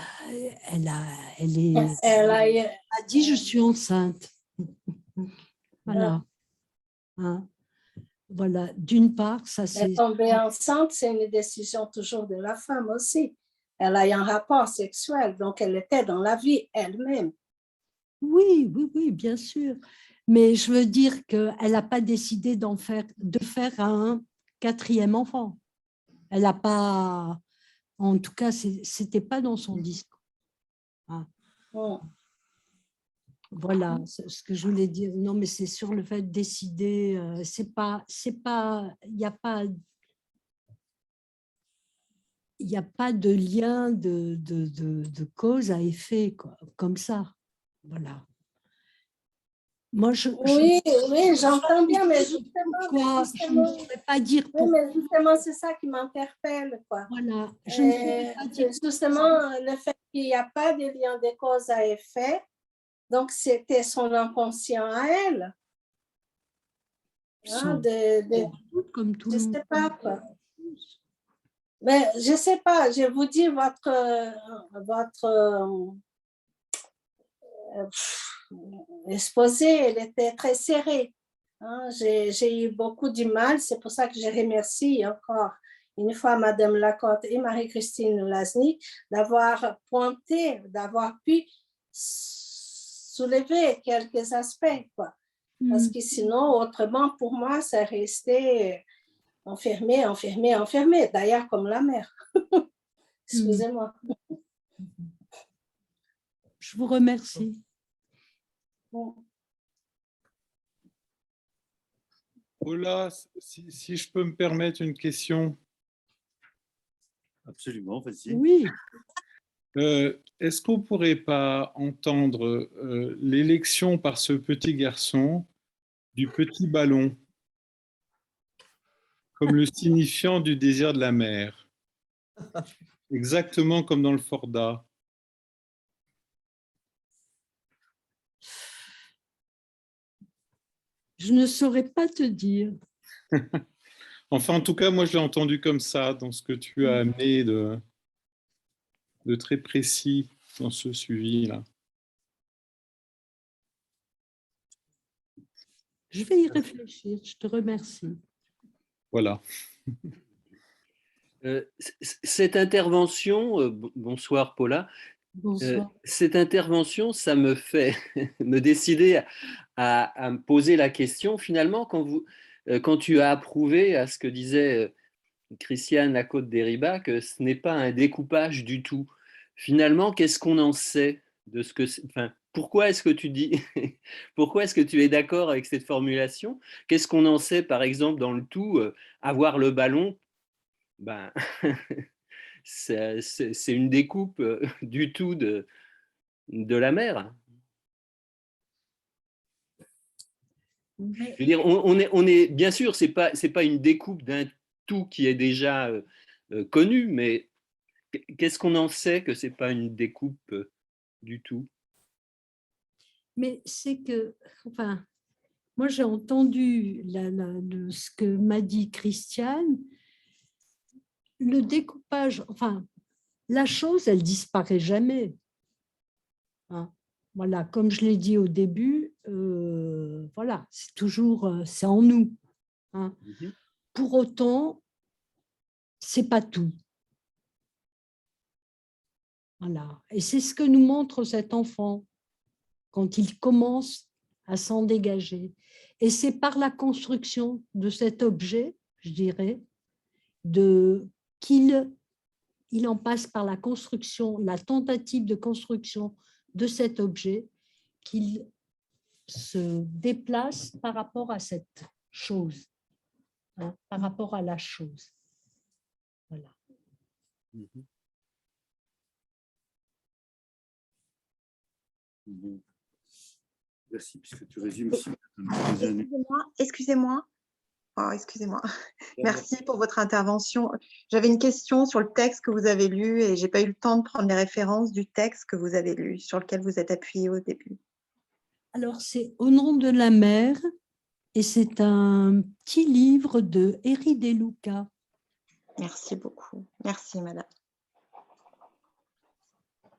elle a dit je suis enceinte. Voilà. Hein? Voilà. D'une part, ça c'est. Tomber enceinte, c'est une décision toujours de la femme aussi. Elle a eu un rapport sexuel, donc elle était dans la vie elle-même. Oui, bien sûr. Mais je veux dire qu'elle n'a pas décidé de faire un 4e enfant. Elle n'a pas, en tout cas, c'était pas dans son discours. Hein. Voilà ce que je voulais dire. Non, mais c'est sur le fait de décider. Il n'y a pas de lien de cause à effet, quoi, comme ça. Voilà. Moi, oui, j'entends bien, mais justement, je ne saurais pas dire pourquoi. Oui, mais justement, c'est ça qui m'interpelle, quoi. Voilà. Je ne saurais pas dire justement, le fait qu'il n'y a pas de lien de cause à effet, donc c'était son inconscient à elle. Hein, comme tout je le ne monde. sais pas, quoi. Mais je ne sais pas, je vous dis, votre exposé, elle était très serrée. Hein, j'ai eu beaucoup de mal, c'est pour ça que je remercie encore une fois Madame Lacote et Marie-Christine Lasnik d'avoir pointé, d'avoir pu soulever quelques aspects, quoi. Parce que sinon, autrement, pour moi, ça restait enfermé. D'ailleurs, comme la mère. Excusez-moi. Je vous remercie. Paula, si je peux me permettre une question. Absolument, vas-y. Oui. Est-ce qu'on ne pourrait pas entendre l'élection par ce petit garçon du petit ballon comme le signifiant du désir de la mère, exactement comme dans le Forda? Je ne saurais pas te dire. Enfin, en tout cas, moi, je l'ai entendu comme ça, dans ce que tu as amené de très précis dans ce suivi-là. Je vais y réfléchir. Je te remercie. Voilà. Cette intervention, bonsoir Paula, cette intervention, ça me fait me décider à me poser la question, finalement, quand tu as approuvé à ce que disait Christiane Lacote-Deriba, que ce n'est pas un découpage du tout. Finalement, qu'est-ce qu'on en sait de ce que... Enfin, pourquoi est-ce que tu dis Pourquoi est-ce que tu es d'accord avec cette formulation? Qu'est-ce qu'on en sait, par exemple, dans le tout, avoir le ballon, ben, c'est une découpe du tout de la mer. Je veux dire, on est bien sûr, c'est pas une découpe d'un tout qui est déjà connu, mais qu'est-ce qu'on en sait que c'est pas une découpe du tout? Mais c'est que, enfin, moi j'ai entendu ce que m'a dit Christiane, le découpage, enfin, la chose, elle disparaît jamais. Hein. Voilà, comme je l'ai dit au début, voilà, c'est toujours, c'est en nous. Hein. Pour autant, c'est pas tout. Voilà, et c'est ce que nous montre cet enfant quand il commence à s'en dégager. Et c'est par la construction de cet objet, je dirais, qu'il en passe par la construction, la tentative de construction de cet objet, qu'il se déplace par rapport à cette chose, hein, par rapport à la chose. Voilà. Bon. Merci, puisque tu résumes aussi. Excusez-moi. Oh, excusez-moi. Merci pour votre intervention. J'avais une question sur le texte que vous avez lu et je n'ai pas eu le temps de prendre les références du texte que vous avez lu, sur lequel vous êtes appuyé au début. Alors, c'est Au nom de la mer et c'est un petit livre de Eri De Luca. Merci beaucoup. Merci, madame.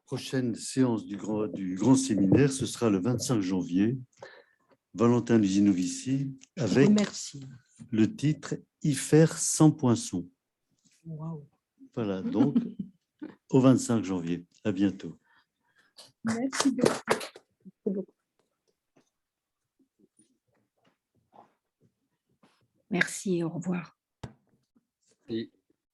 Prochaine séance du grand séminaire, ce sera le 25 janvier. Valentin Luginovici avec le titre « Y faire sans poinçon ». Wow. Voilà, donc au 25 janvier. À bientôt. Merci beaucoup. Merci, au revoir. Et